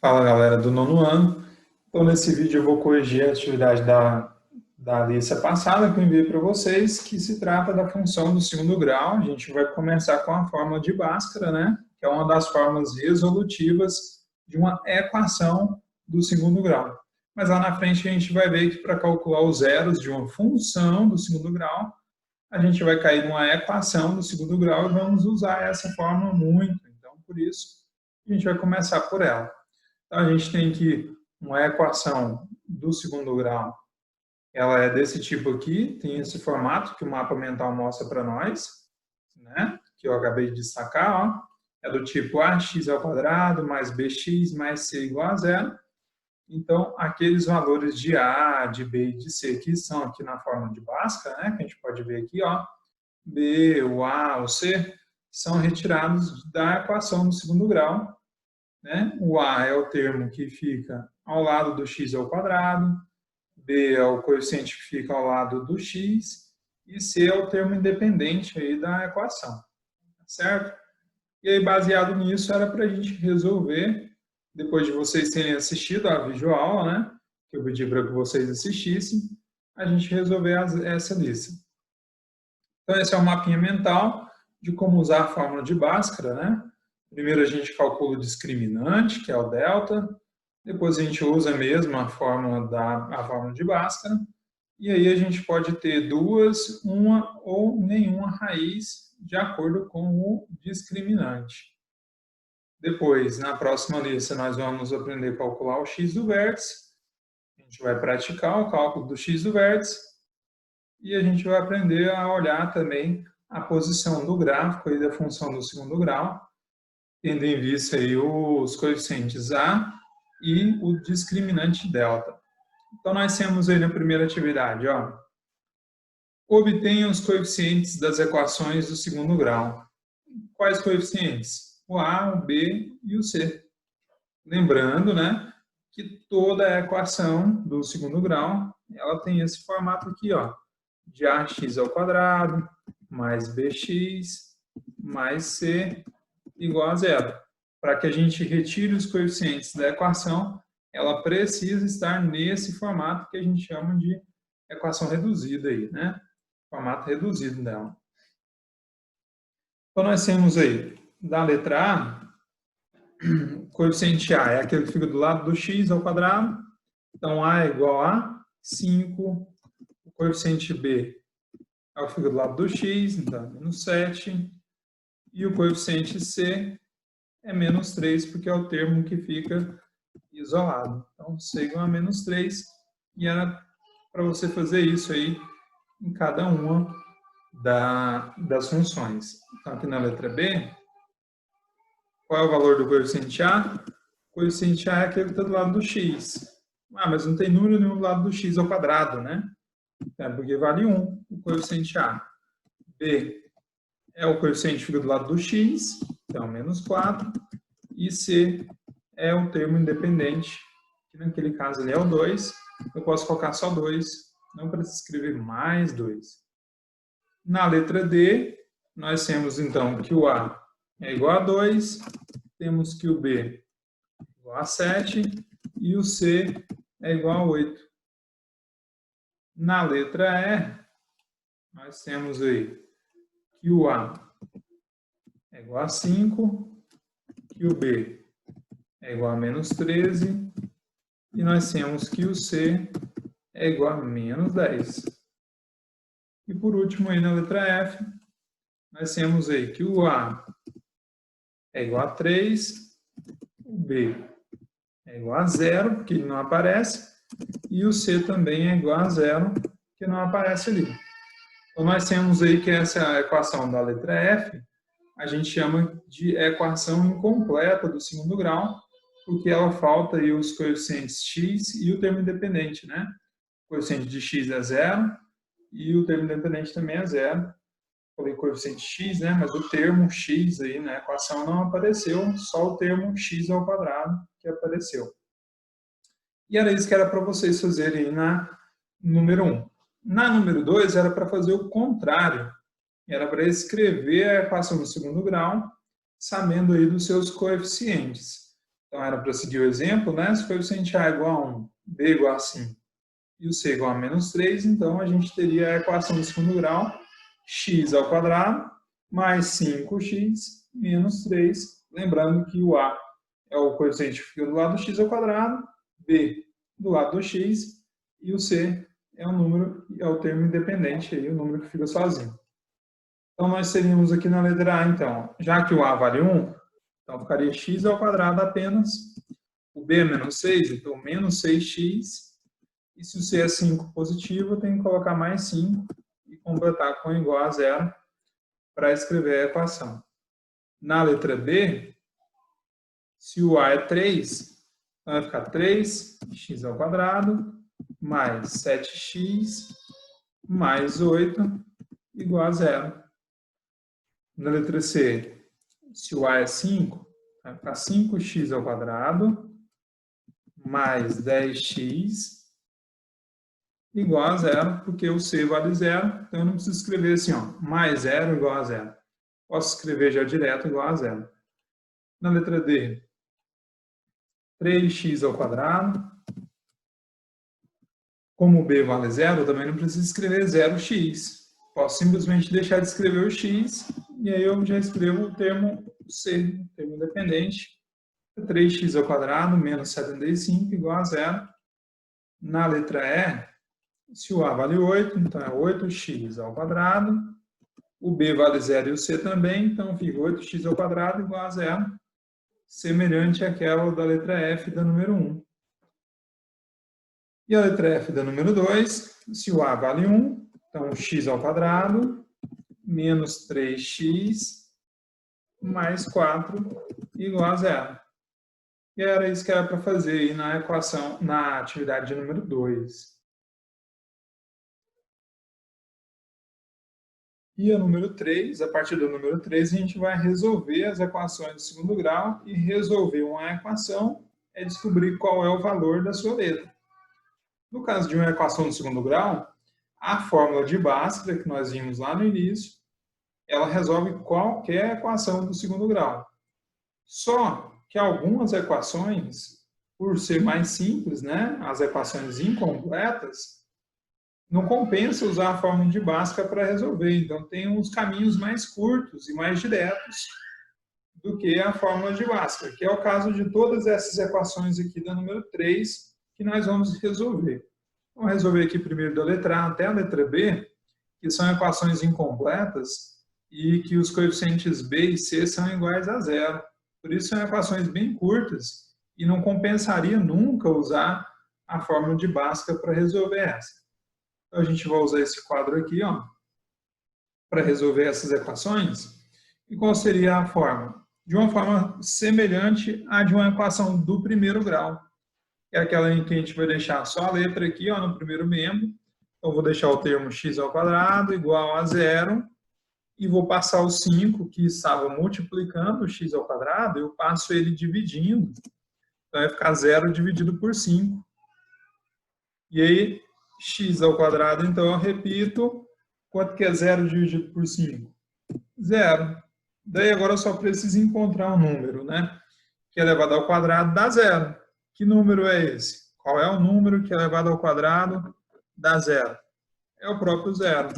Fala galera do nono ano, então nesse vídeo eu vou corrigir a atividade da lista passada que eu enviei para vocês, que se trata da função do segundo grau. A gente vai começar com a fórmula de Bhaskara, né? Que é uma das fórmulas resolutivas de uma equação do segundo grau. Mas lá na frente a gente vai ver que para calcular os zeros de uma função do segundo grau, a gente vai cair numa equação do segundo grau e vamos usar essa fórmula muito. Então, por isso, a gente vai começar por ela. Então, a gente tem que uma equação do segundo grau, ela é desse tipo aqui, tem esse formato que o mapa mental mostra para nós, né? Que eu acabei de destacar, ó. É do tipo ax² mais bx mais c igual a zero. Então, aqueles valores de A, de B e de C que são aqui na fórmula de Bhaskara, né? Que a gente pode ver aqui, ó. B, o A, o C, são retirados da equação do segundo grau. Né? O A é o termo que fica ao lado do x ao quadrado, B é o coeficiente que fica ao lado do x, e C é o termo independente aí da equação, certo? E aí, baseado nisso, era para a gente resolver, depois de vocês terem assistido a videoaula, né, que eu pedi para que vocês assistissem, a gente resolver essa lista. Então, esse é o mapinha mental de como usar a fórmula de Bhaskara, né? Primeiro a gente calcula o discriminante, que é o delta. Depois a gente usa mesmo a fórmula de Bhaskara. E aí a gente pode ter duas, uma ou nenhuma raiz de acordo com o discriminante. Depois, na próxima lista, nós vamos aprender a calcular o x do vértice. A gente vai praticar o cálculo do x do vértice. E a gente vai aprender a olhar também a posição do gráfico e da função do segundo grau, tendo em vista aí os coeficientes A e o discriminante delta. Então, nós temos aí na primeira atividade, ó, obtenha os coeficientes das equações do segundo grau. Quais coeficientes? O A, o B e o C. Lembrando, né, que toda a equação do segundo grau, ela tem esse formato aqui, ó, de ax² mais bx mais c igual a zero. Para que a gente retire os coeficientes da equação, ela precisa estar nesse formato que a gente chama de equação reduzida aí, né? Formato reduzido dela. Então, nós temos aí, da letra A, o coeficiente A é aquele que fica do lado do x ao quadrado. Então, A é igual a 5. O coeficiente B é o que fica do lado do x, então, menos 7. E o coeficiente C é menos 3, porque é o termo que fica isolado. Então, C igual a menos 3. E era para você fazer isso aí em cada uma das funções. Então, aqui na letra B, qual é o valor do coeficiente A? O coeficiente A é aquele que está do lado do x. Ah, mas não tem número nenhum do lado do x ao quadrado, né? É porque vale 1 o coeficiente A. B é o coeficiente que fica do lado do x, então menos 4. E C é o termo independente, que naquele caso ali é o 2. Eu posso colocar só 2, não precisa escrever mais 2. Na letra D, nós temos então que o A é igual a 2, temos que o B é igual a 7 e o C é igual a 8. Na letra E, nós temos aí que o A é igual a 5, que o B é igual a menos 13, e nós temos que o C é igual a menos 10. E por último, aí na letra F, nós temos aí que o A é igual a 3, o B é igual a 0, porque ele não aparece, e o C também é igual a 0, que não aparece ali. Então, nós temos aí que essa equação da letra F, a gente chama de equação incompleta do segundo grau, porque ela falta aí os coeficientes x e o termo independente, né? O coeficiente de x é 0 e o termo independente também é 0. Falei coeficiente x, né? Mas o termo x aí na equação não apareceu, só o termo x ao quadrado que apareceu. E era isso que era para vocês fazerem na número 1. Na número 2 era para fazer o contrário. Era para escrever a equação do segundo grau, sabendo aí dos seus coeficientes. Então, era para seguir o exemplo, né? Se o coeficiente A igual a 1, B igual a 5 e o C igual a menos 3, então a gente teria a equação do segundo grau, x ao quadrado mais 5x menos 3. Lembrando que o A é o coeficiente que fica do lado do x ao quadrado, B do lado do x, e o C é o número, é o termo independente, aí, o número que fica sozinho. Então, nós teríamos aqui na letra A, então, já que o A vale 1, então ficaria x ao quadrado apenas. O B é menos 6, então menos 6x. E se o C é 5 positivo, eu tenho que colocar mais 5 e completar com igual a zero para escrever a equação. Na letra B, se o A é 3, então vai ficar 3x ao quadrado mais 7x mais 8 igual a zero. Na letra C, se o A é 5, vai ficar 5x ao quadrado mais 10x igual a zero, porque o C vale zero, então eu não preciso escrever assim, ó, mais zero igual a zero. Posso escrever já direto igual a zero. Na letra D, 3x ao quadrado. Como o B vale zero, eu também não preciso escrever 0x. Posso simplesmente deixar de escrever o x, e aí eu já escrevo o termo C, o termo independente. 3x ao quadrado menos 75 igual a zero. Na letra E, se o A vale 8, então é 8x ao quadrado. O B vale zero e o C também, então fica 8x ao quadrado igual a zero, semelhante àquela da letra F da número 1. E a letra F da número 2, se o A vale 1, então x ao quadrado menos 3x mais 4 igual a zero. E era isso que era para fazer aí na equação, na atividade de número 2. E a número 3, a partir do número 3, a gente vai resolver as equações do segundo grau, e resolver uma equação é descobrir qual é o valor da sua letra. No caso de uma equação do segundo grau, a fórmula de Bhaskara, que nós vimos lá no início, ela resolve qualquer equação do segundo grau. Só que algumas equações, por ser mais simples, né, as equações incompletas, não compensa usar a fórmula de Bhaskara para resolver. Então, tem uns caminhos mais curtos e mais diretos do que a fórmula de Bhaskara, que é o caso de todas essas equações aqui da número 3, que nós vamos resolver. Vamos resolver aqui primeiro da letra A até a letra B, que são equações incompletas e que os coeficientes B e C são iguais a zero. Por isso, são equações bem curtas e não compensaria nunca usar a fórmula de Bhaskara para resolver essa. Então, a gente vai usar esse quadro aqui, ó, para resolver essas equações. E qual seria a fórmula? De uma forma semelhante à de uma equação do primeiro grau, que é aquela em que a gente vai deixar só a letra aqui, ó, no primeiro membro. Então, vou deixar o termo x ao quadrado igual a zero, e vou passar o 5, que estava multiplicando o x ao quadrado, eu passo ele dividindo. Então, vai ficar 0 dividido por 5. E aí, x ao quadrado, então, eu repito, quanto que é 0 dividido por 5? 0. Daí, agora eu só preciso encontrar um número, né? Que elevado ao quadrado dá 0. Que número é esse? Qual é o número que elevado ao quadrado dá 0? É o próprio 0.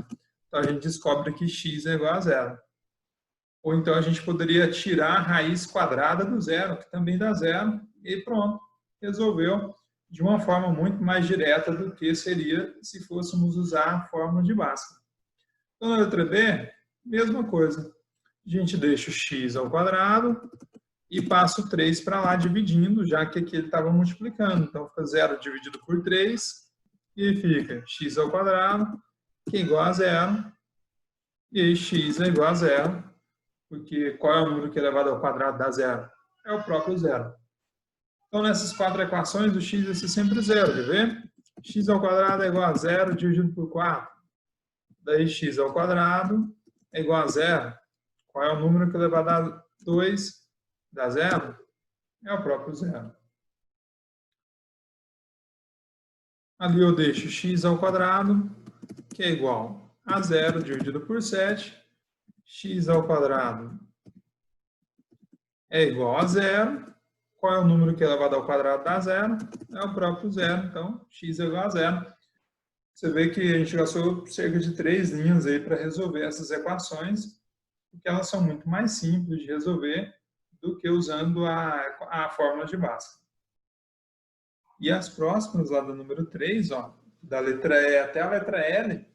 Então, a gente descobre que x é igual a 0. Ou então, a gente poderia tirar a raiz quadrada do 0, que também dá 0, e pronto, resolveu de uma forma muito mais direta do que seria se fôssemos usar a fórmula de Bhaskara. Então, na letra B, mesma coisa. A gente deixa o x ao quadrado e passa o 3 para lá dividindo, já que aqui ele estava multiplicando. Então, fica 0 dividido por 3 e fica x ao quadrado, que é igual a 0. E aí, x é igual a 0, porque qual é o número que elevado ao quadrado dá 0? É o próprio 0. Então, nessas quatro equações, o x vai ser sempre 0, quer ver? X ao quadrado é igual a 0 dividido por 4. Daí, x ao quadrado é igual a 0. Qual é o número que elevado a 2 dá 0? É o próprio 0. Ali eu deixo x ao quadrado, que é igual a 0 dividido por 7. X ao quadrado é igual a 0. Qual é o número que é elevado ao quadrado dá zero? É o próprio zero, então x é igual a zero. Você vê que a gente gastou cerca de 3 linhas aí para resolver essas equações, porque elas são muito mais simples de resolver do que usando a fórmula de Bhaskara. E as próximas, lá do número 3, ó, da letra E até a letra L,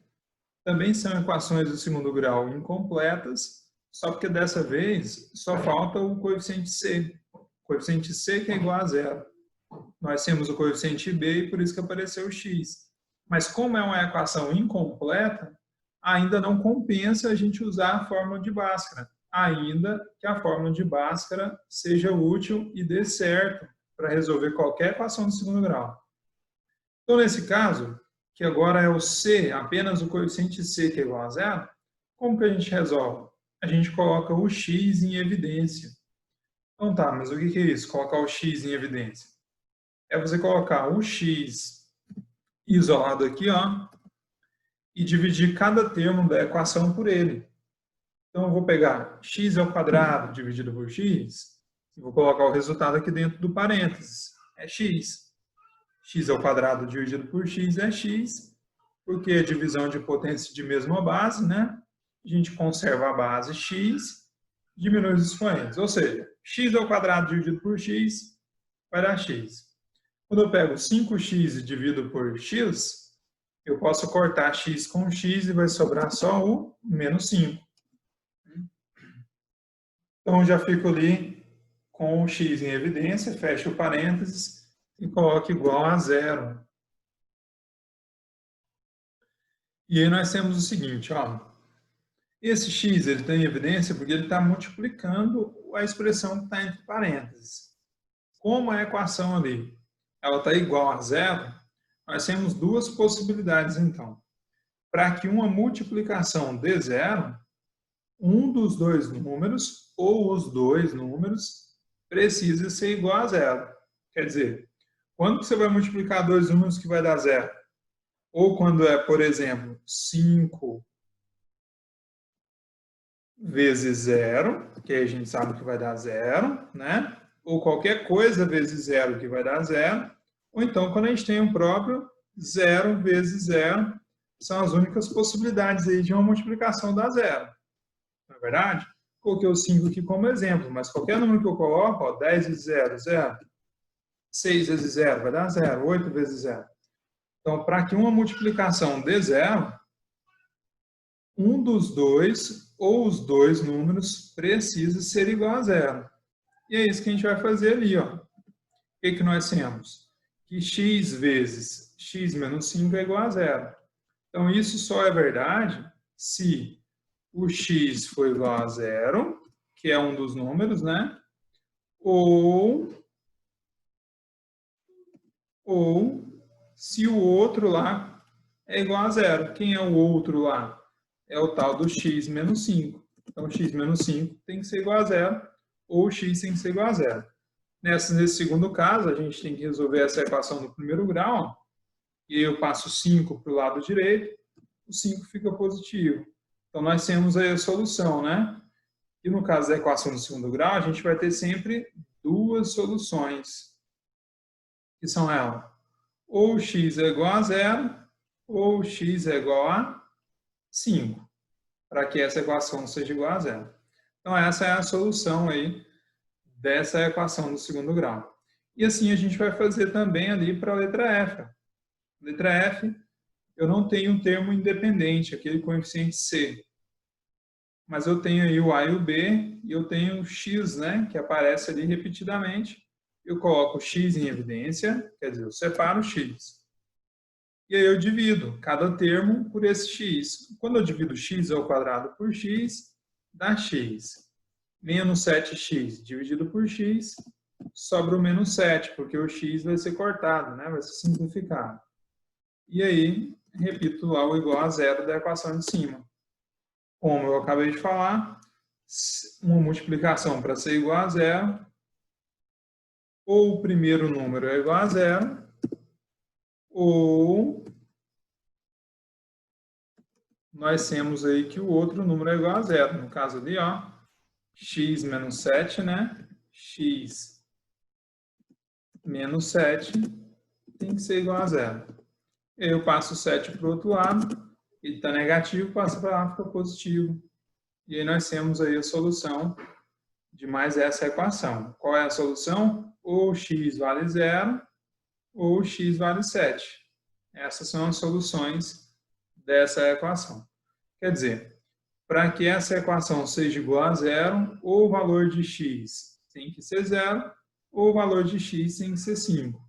também são equações do segundo grau incompletas, só porque dessa vez só falta o coeficiente C. O coeficiente C que é igual a zero. Nós temos o coeficiente B e por isso que apareceu o x. Mas como é uma equação incompleta, ainda não compensa a gente usar a fórmula de Bhaskara, ainda que a fórmula de Bhaskara seja útil e dê certo para resolver qualquer equação do segundo grau. Então, nesse caso, que agora é o C, apenas o coeficiente C que é igual a zero, como que a gente resolve? A gente coloca o x em evidência. Então tá, mas o que é isso? Colocar o x em evidência? É você colocar o x isolado aqui, ó, e dividir cada termo da equação por ele. Então, eu vou pegar x ao quadrado dividido por x, e vou colocar o resultado aqui dentro do parênteses. É x. X ao quadrado dividido por x é x, porque é divisão de potência de mesma base, né? A gente conserva a base x, diminui os expoentes. Ou seja, x ao quadrado dividido por x vai dar x. Quando eu pego 5x e divido por x, eu posso cortar x com x e vai sobrar só o menos 5. Então, já fico ali com o x em evidência, fecho o parênteses e coloco igual a zero. E aí nós temos o seguinte, ó, esse x ele tem evidência porque ele está multiplicando a expressão que está entre parênteses. Como a equação ali ela está igual a zero, nós temos duas possibilidades então. Para que uma multiplicação dê zero, um dos dois números ou os dois números precisa ser igual a zero. Quer dizer, quando que você vai multiplicar dois números que vai dar zero? Ou quando é, por exemplo, 5 vezes zero, que aí a gente sabe que vai dar zero, né? Ou qualquer coisa vezes zero que vai dar zero. Ou então quando a gente tem o próprio zero vezes zero, são as únicas possibilidades aí de uma multiplicação dar zero. Não é verdade? Coloquei o 5 aqui como exemplo, mas qualquer número que eu coloco, ó, 10 vezes 0, 0. 6 vezes 0 vai dar 0, 8 vezes 0. Então, para que uma multiplicação dê zero, um dos dois ou os dois números precisa ser igual a zero. E é isso que a gente vai fazer ali, ó. O que nós temos? Que x vezes x menos 5 é igual a zero. Então, isso só é verdade se o x for igual a zero, que é um dos números, né? Ou se o outro lá é igual a zero. Quem é o outro lá? É o tal do x menos 5. Então, x menos 5 tem que ser igual a zero, ou x tem que ser igual a zero. Nesse segundo caso, a gente tem que resolver essa equação no primeiro grau, e eu passo 5 para o lado direito, o 5 fica positivo. Então, nós temos aí a solução, né? E no caso da equação do segundo grau, a gente vai ter sempre duas soluções, que são elas. Ou x é igual a zero, ou x é igual a 5, para que essa equação seja igual a zero. Então, essa é a solução aí dessa equação do segundo grau. E assim a gente vai fazer também ali para a letra F. Letra F, eu não tenho um termo independente, aquele coeficiente C. Mas eu tenho aí o A e o B, e eu tenho o X, né, que aparece ali repetidamente. Eu coloco o X em evidência, quer dizer, eu separo o X. E aí eu divido cada termo por esse x. Quando eu divido x ao quadrado por x, dá x. Menos 7x dividido por x, sobra o menos 7, porque o x vai ser cortado, né? Vai ser simplificado. E aí, repito lá o igual a zero da equação de cima. Como eu acabei de falar, uma multiplicação para ser igual a zero, ou o primeiro número é igual a zero, ou nós temos aí que o outro número é igual a zero. No caso ali, ó, x menos 7, né? X menos 7 tem que ser igual a zero. Eu passo 7 para o outro lado, ele está negativo, passa para lá, fica positivo. E aí nós temos aí a solução de mais essa equação. Qual é a solução? Ou x vale zero, ou x vale 7. Essas são as soluções dessa equação. Quer dizer, para que essa equação seja igual a zero, ou o valor de x tem que ser zero, ou o valor de x tem que ser 5.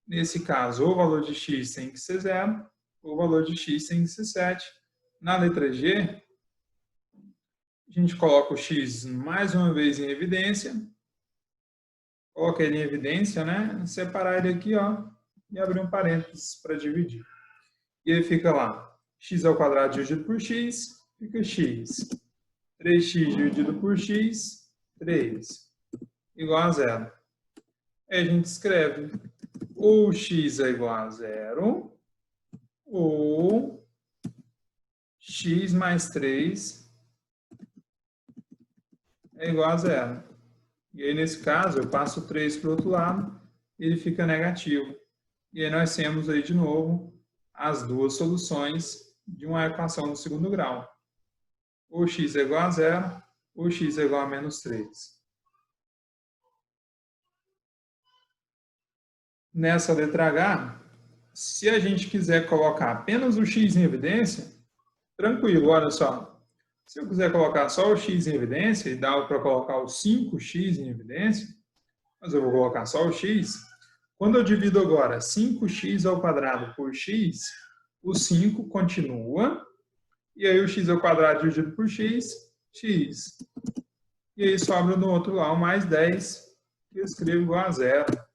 Nesse caso, ou o valor de x tem que ser zero, ou o valor de x tem que ser 7. Na letra G, a gente coloca o x mais uma vez em evidência. Coloca ele em evidência, né? Separar ele aqui, ó, e abrir um parênteses para dividir. E aí fica lá, x ao quadrado dividido por x, fica x. 3x dividido por x, 3, igual a zero. Aí a gente escreve, ou x é igual a zero, ou x mais 3 é igual a zero. E aí, nesse caso, eu passo 3 para o outro lado, ele fica negativo. E aí nós temos aí, de novo, as duas soluções de uma equação do segundo grau. Ou x é igual a zero, ou x é igual a menos 3. Nessa letra H, se a gente quiser colocar apenas o x em evidência, tranquilo, olha só. Se eu quiser colocar só o x em evidência, e dá para colocar o 5x em evidência, mas eu vou colocar só o x. Quando eu divido agora 5x ao quadrado por x, o 5 continua, e aí o x ao quadrado dividido por x, x. E aí sobra no outro lá o mais 10, que eu escrevo igual a zero.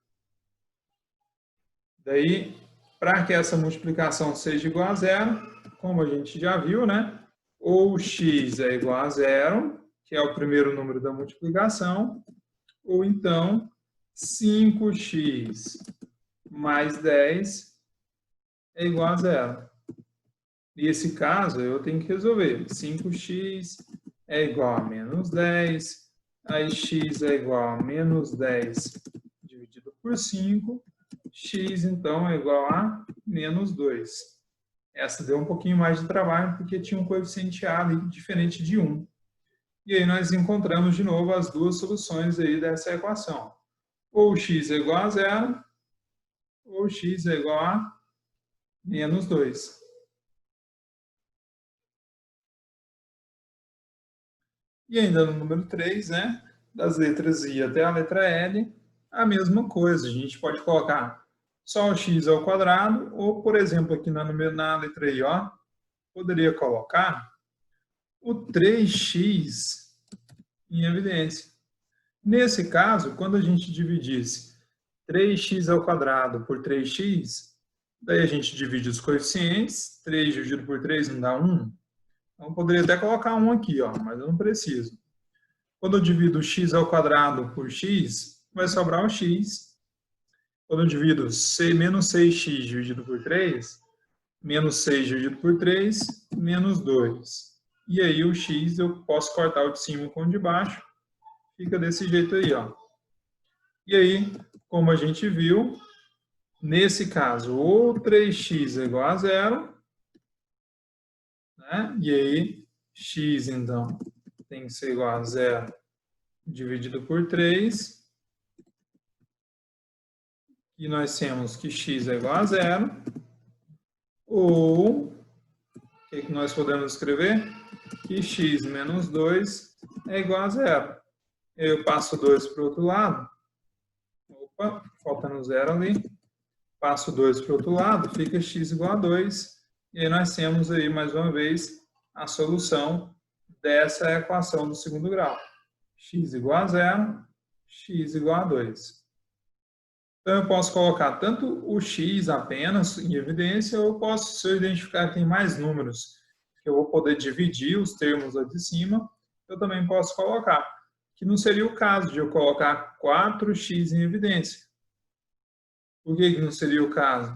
Daí, para que essa multiplicação seja igual a zero, como a gente já viu, né? Ou x é igual a zero, que é o primeiro número da multiplicação, ou então 5x mais 10 é igual a zero. E esse caso eu tenho que resolver. 5x é igual a menos 10, aí x é igual a menos 10 dividido por 5, x então é igual a menos 2. Essa deu um pouquinho mais de trabalho porque tinha um coeficiente a ali diferente de 1. E aí nós encontramos de novo as duas soluções aí dessa equação. Ou x é igual a zero, ou x é igual a menos 2. E ainda no número 3, né, das letras I até a letra L, a mesma coisa. A gente pode colocar só o x ao quadrado, ou, por exemplo, aqui na letra I, ó, poderia colocar o 3x em evidência. Nesse caso, quando a gente dividisse 3x ao quadrado por 3x, daí a gente divide os coeficientes, 3 dividido por 3 não dá 1. Então, eu poderia até colocar 1 aqui, ó, mas eu não preciso. Quando eu divido x ao quadrado por x, vai sobrar o x. Quando eu divido menos 6x dividido por 3, menos 6 dividido por 3, menos 2. E aí o x eu posso cortar o de cima com o de baixo, fica desse jeito aí, ó. E aí, como a gente viu, nesse caso, ou 3x é igual a zero, né? E aí, x, então, tem que ser igual a zero dividido por 3. E nós temos que x é igual a zero. Ou, o que nós podemos escrever? Que x menos 2 é igual a zero. Eu passo 2 para o outro lado. Opa, faltando 0 ali. Passo 2 para o outro lado, fica x igual a 2. E aí nós temos aí, mais uma vez, a solução dessa equação do segundo grau. X igual a 0, x igual a 2. Então, eu posso colocar tanto o x apenas em evidência, ou eu posso, se eu identificar que tem mais números, que eu vou poder dividir os termos lá de cima, eu também posso colocar. Que não seria o caso de eu colocar 4x em evidência. Por que não seria o caso?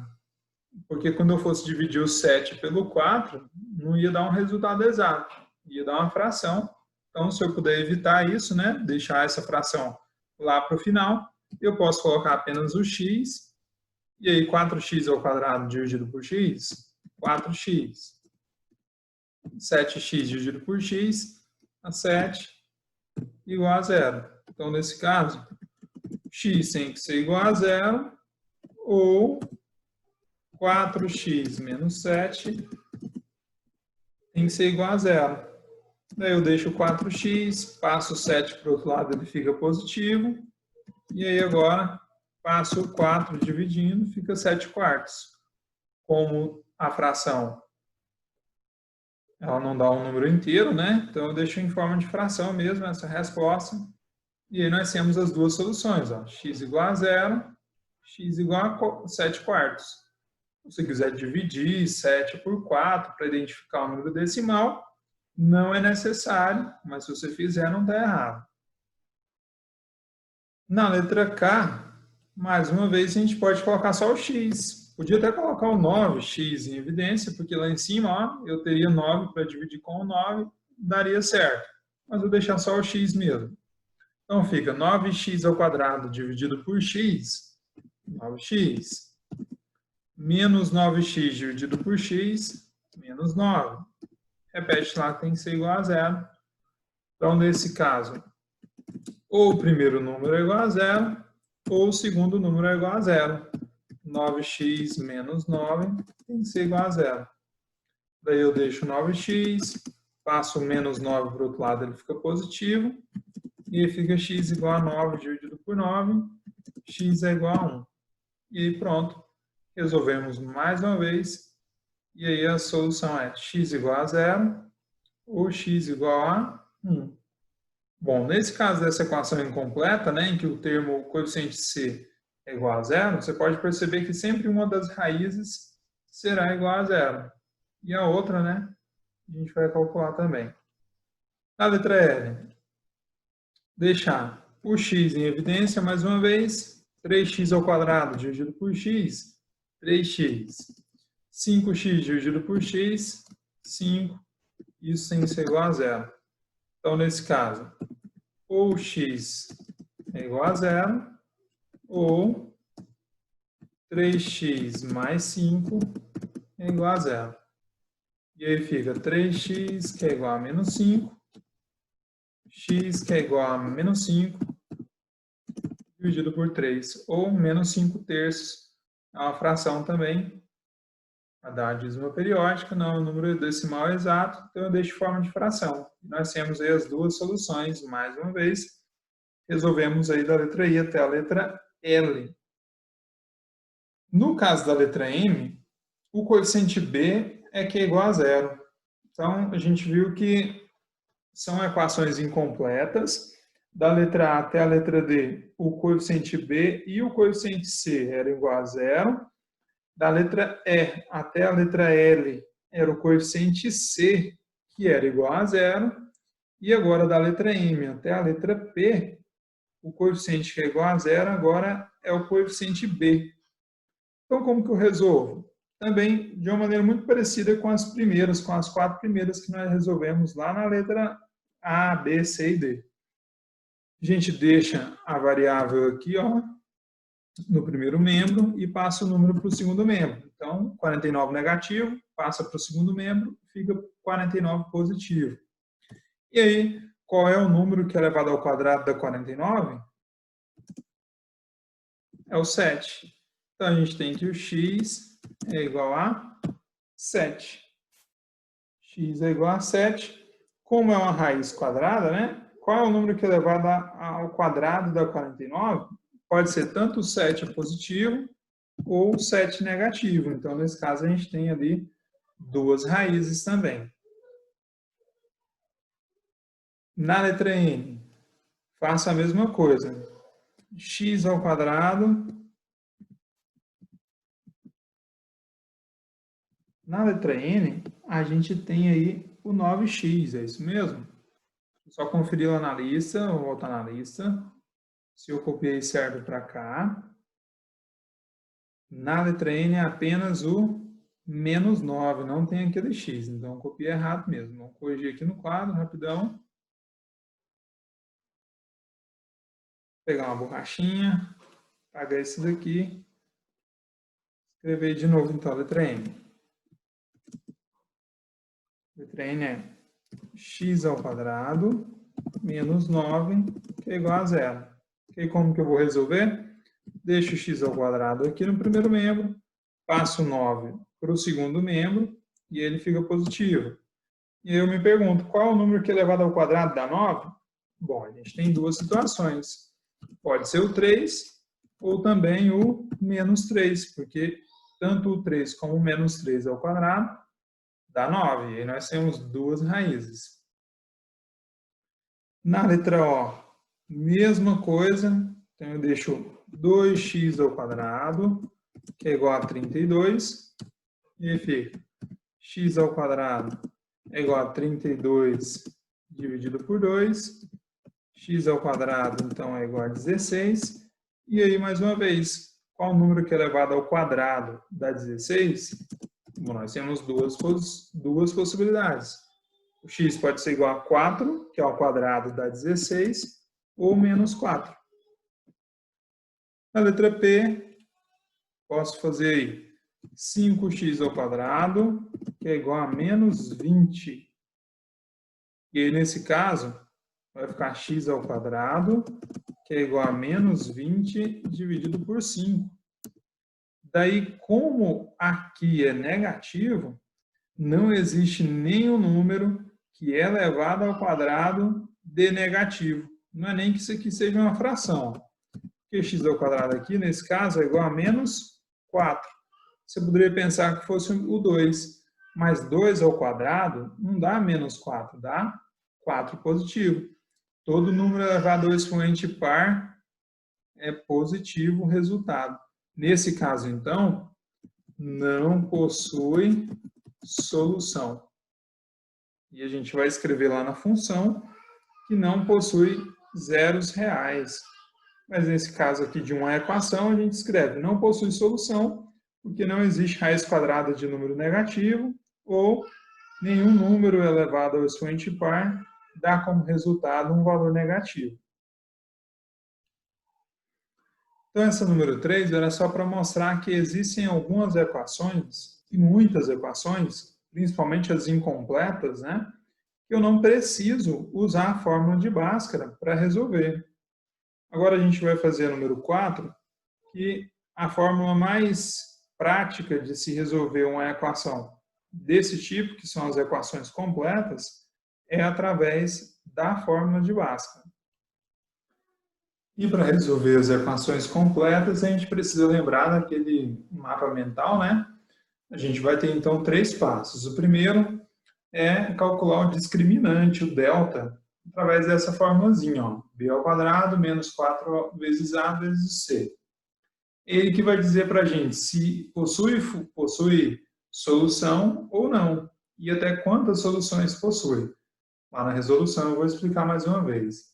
Porque quando eu fosse dividir o 7 pelo 4, não ia dar um resultado exato, ia dar uma fração. Então, se eu puder evitar isso, né, deixar essa fração lá para o final, eu posso colocar apenas o x, e aí 4x ao quadrado dividido por x, 4x. 7x dividido por x, a 7, igual a 0. Então, nesse caso, x tem que ser igual a 0, ou 4x menos 7 tem que ser igual a 0. Daí eu deixo 4x, passo o 7 para o outro lado, ele fica positivo. E aí agora, passo o 4 dividindo, fica 7 quartos. Como a fração ela não dá um número inteiro, né? Então eu deixo em forma de fração mesmo essa resposta. E aí nós temos as duas soluções, ó. X igual a 0, x igual a 7 quartos. Se você quiser dividir 7 por 4 para identificar o número decimal, não é necessário, mas se você fizer, não está errado. Na letra K, mais uma vez, a gente pode colocar só o x. Podia até colocar o 9x em evidência, porque lá em cima ó, eu teria 9 para dividir com o 9, daria certo. Mas eu vou deixar só o x mesmo. Então fica 9x ao quadrado dividido por x, 9x, menos 9x dividido por x, menos 9. Repete lá que tem que ser igual a 0. Então, nesse caso, ou o primeiro número é igual a 0, ou o segundo número é igual a 0. 9x menos 9 tem que ser igual a 0. Daí eu deixo 9x, passo o menos 9 para o outro lado, ele fica positivo. E aí fica x igual a 9 dividido por 9, x é igual a 1. E aí pronto, resolvemos mais uma vez. E aí a solução é x igual a 0 ou x igual a 1. Bom, nesse caso dessa equação incompleta, né, em que o termo coeficiente c é igual a 0, você pode perceber que sempre uma das raízes será igual a 0. E a outra, né, a gente vai calcular também. Na letra L, deixar o x em evidência mais uma vez. 3x ao quadrado dividido por x, 3x. 5x dividido por x, 5. Isso tem que ser igual a 0. Então, nesse caso, ou x é igual a 0, ou 3x mais 5 é igual a 0. E aí fica 3x que é igual a menos 5, x que é igual a menos 5, dividido por 3, ou menos 5 terços. É uma fração também, a dar a dízima periódica, não é um número decimal exato, então eu deixo forma de fração. Nós temos aí as duas soluções, mais uma vez, resolvemos aí da letra I até a letra L. No caso da letra M, o coeficiente B é que é igual a 0. Então, a gente viu que são equações incompletas. Da letra A até a letra D, o coeficiente B e o coeficiente C eram igual a 0. Da letra E até a letra L, era o coeficiente C, que era igual a 0. E agora, da letra M até a letra P, o coeficiente que é igual a 0 agora é o coeficiente B. Então, como que eu resolvo? Também de uma maneira muito parecida com as primeiras, com as 4 primeiras que nós resolvemos lá na letra A, B, C e D. A gente deixa a variável aqui, ó, no primeiro membro e passa o número para o segundo membro. Então, 49 negativo, passa para o segundo membro, fica 49 positivo. E aí, qual é o número que é elevado ao quadrado da 49? É o 7. Então, a gente tem que o x é igual a 7. X é igual a 7. Como é uma raiz quadrada, né? Qual é o número que é elevado ao quadrado da 49? Pode ser tanto o 7 positivo ou o 7 negativo. Então, nesse caso, a gente tem ali duas raízes também. Na letra N, faça a mesma coisa. X ao quadrado. Na letra N, a gente tem aí o 9x, é isso mesmo? Só conferir lá na lista, vou voltar na lista. Se eu copiei certo para cá. Na letra N é apenas o menos 9, não tem aquele x. Então, eu copiei errado mesmo. Vamos corrigir aqui no quadro, rapidão. Pegar uma borrachinha. apagar esse daqui. Escrever de novo, então, a letra N. Letra N é x ao quadrado menos 9, que é igual a zero. E como que eu vou resolver? Deixo x ao quadrado aqui no primeiro membro, passo 9 para o segundo membro, e ele fica positivo. E eu me pergunto, qual é o número que elevado ao quadrado dá 9? Bom, a gente tem duas situações. Pode ser o 3, ou também o menos 3, porque tanto o 3 como o menos 3 ao quadrado dá 9. E aí nós temos duas raízes. Na letra O, mesma coisa. Então eu deixo 2x ao quadrado, que é igual a 32. E aí fica x ao quadrado é igual a 32 dividido por 2. X ao quadrado, então, é igual a 16. E aí, mais uma vez, qual o número que é elevado ao quadrado dá 16? Bom, nós temos duas possibilidades. O x pode ser igual a 4, que ao quadrado dá 16, ou menos 4. Na letra P, posso fazer aí 5x ao quadrado, que é igual a menos 20. E aí, nesse caso, vai ficar x ao quadrado, que é igual a menos 20 dividido por 5. Daí, como aqui é negativo, não existe nenhum número que é elevado ao quadrado de negativo. Não é nem que isso aqui seja uma fração. Porque x ao quadrado aqui, nesse caso, é igual a menos 4. Você poderia pensar que fosse o 2. Mas 2 ao quadrado não dá menos 4, dá 4 positivo. Todo número elevado ao expoente par é positivo o resultado. Nesse caso, então, não possui solução. E a gente vai escrever lá na função que não possui zeros reais. Mas nesse caso aqui de uma equação, a gente escreve não possui solução, porque não existe raiz quadrada de número negativo ou nenhum número elevado ao expoente par dá como resultado um valor negativo. Então, essa número 3 era só para mostrar que existem algumas equações, e muitas equações, principalmente as incompletas, né, que eu não preciso usar a fórmula de Bhaskara para resolver. Agora a gente vai fazer a número 4, que a fórmula mais prática de se resolver uma equação desse tipo, que são as equações completas, é através da fórmula de Bhaskara. E para resolver as equações completas, a gente precisa lembrar daquele mapa mental, né? A gente vai ter, então, 3 passos. O primeiro é calcular o discriminante, o delta, através dessa formulazinha, ó, b ao quadrado menos 4 vezes a vezes c. Ele que vai dizer para a gente se possui solução ou não, e até quantas soluções possui. Lá na resolução eu vou explicar mais uma vez.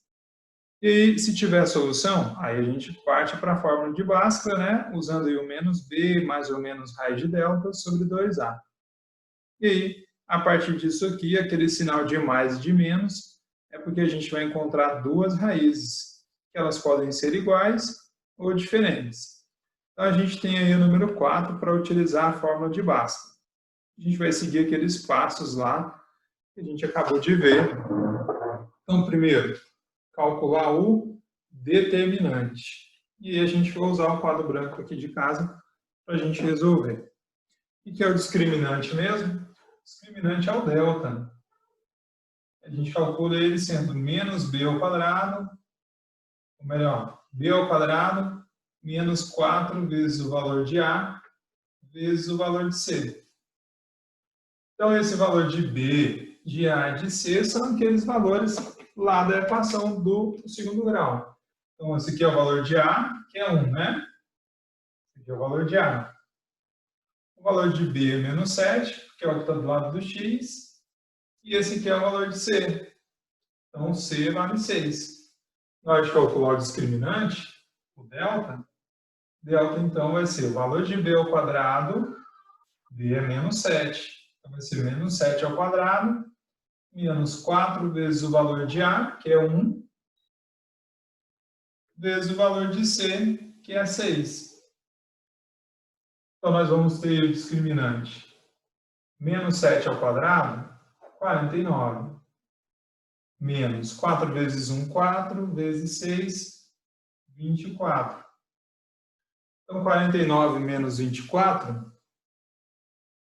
E se tiver solução, aí a gente parte para a fórmula de Bhaskara, né? Usando aí o menos b mais ou menos raiz de delta sobre 2a. E aí, a partir disso aqui, aquele sinal de mais e de menos, é porque a gente vai encontrar duas raízes, que elas podem ser iguais ou diferentes. Então, a gente tem aí o número 4 para utilizar a fórmula de Bhaskara. A gente vai seguir aqueles passos lá que a gente acabou de ver. Então, primeiro, calcular o determinante. E a gente vai usar o quadro branco aqui de casa para a gente resolver. O que é o discriminante mesmo? O discriminante é o delta. A gente calcula ele sendo menos b ao quadrado, ou melhor, b ao quadrado menos 4 vezes o valor de a vezes o valor de c. Então, esse valor de b, de a e de c são aqueles valores lá da equação do segundo grau. Então, esse aqui é o valor de a, que é 1, né? Esse aqui é o valor de a. O valor de b é menos 7, que é o que está do lado do x. E esse aqui é o valor de c. Então, c vale 6. Na hora de calcular o discriminante, o delta, então, vai ser o valor de b ao quadrado, b é menos 7. Então, vai ser menos 7 ao quadrado, menos 4 vezes o valor de a, que é 1, vezes o valor de c, que é 6. Então, nós vamos ter o discriminante menos 7 ao quadrado, 49. Menos 4 vezes 1, 4, vezes 6, 24. Então, 49 menos 24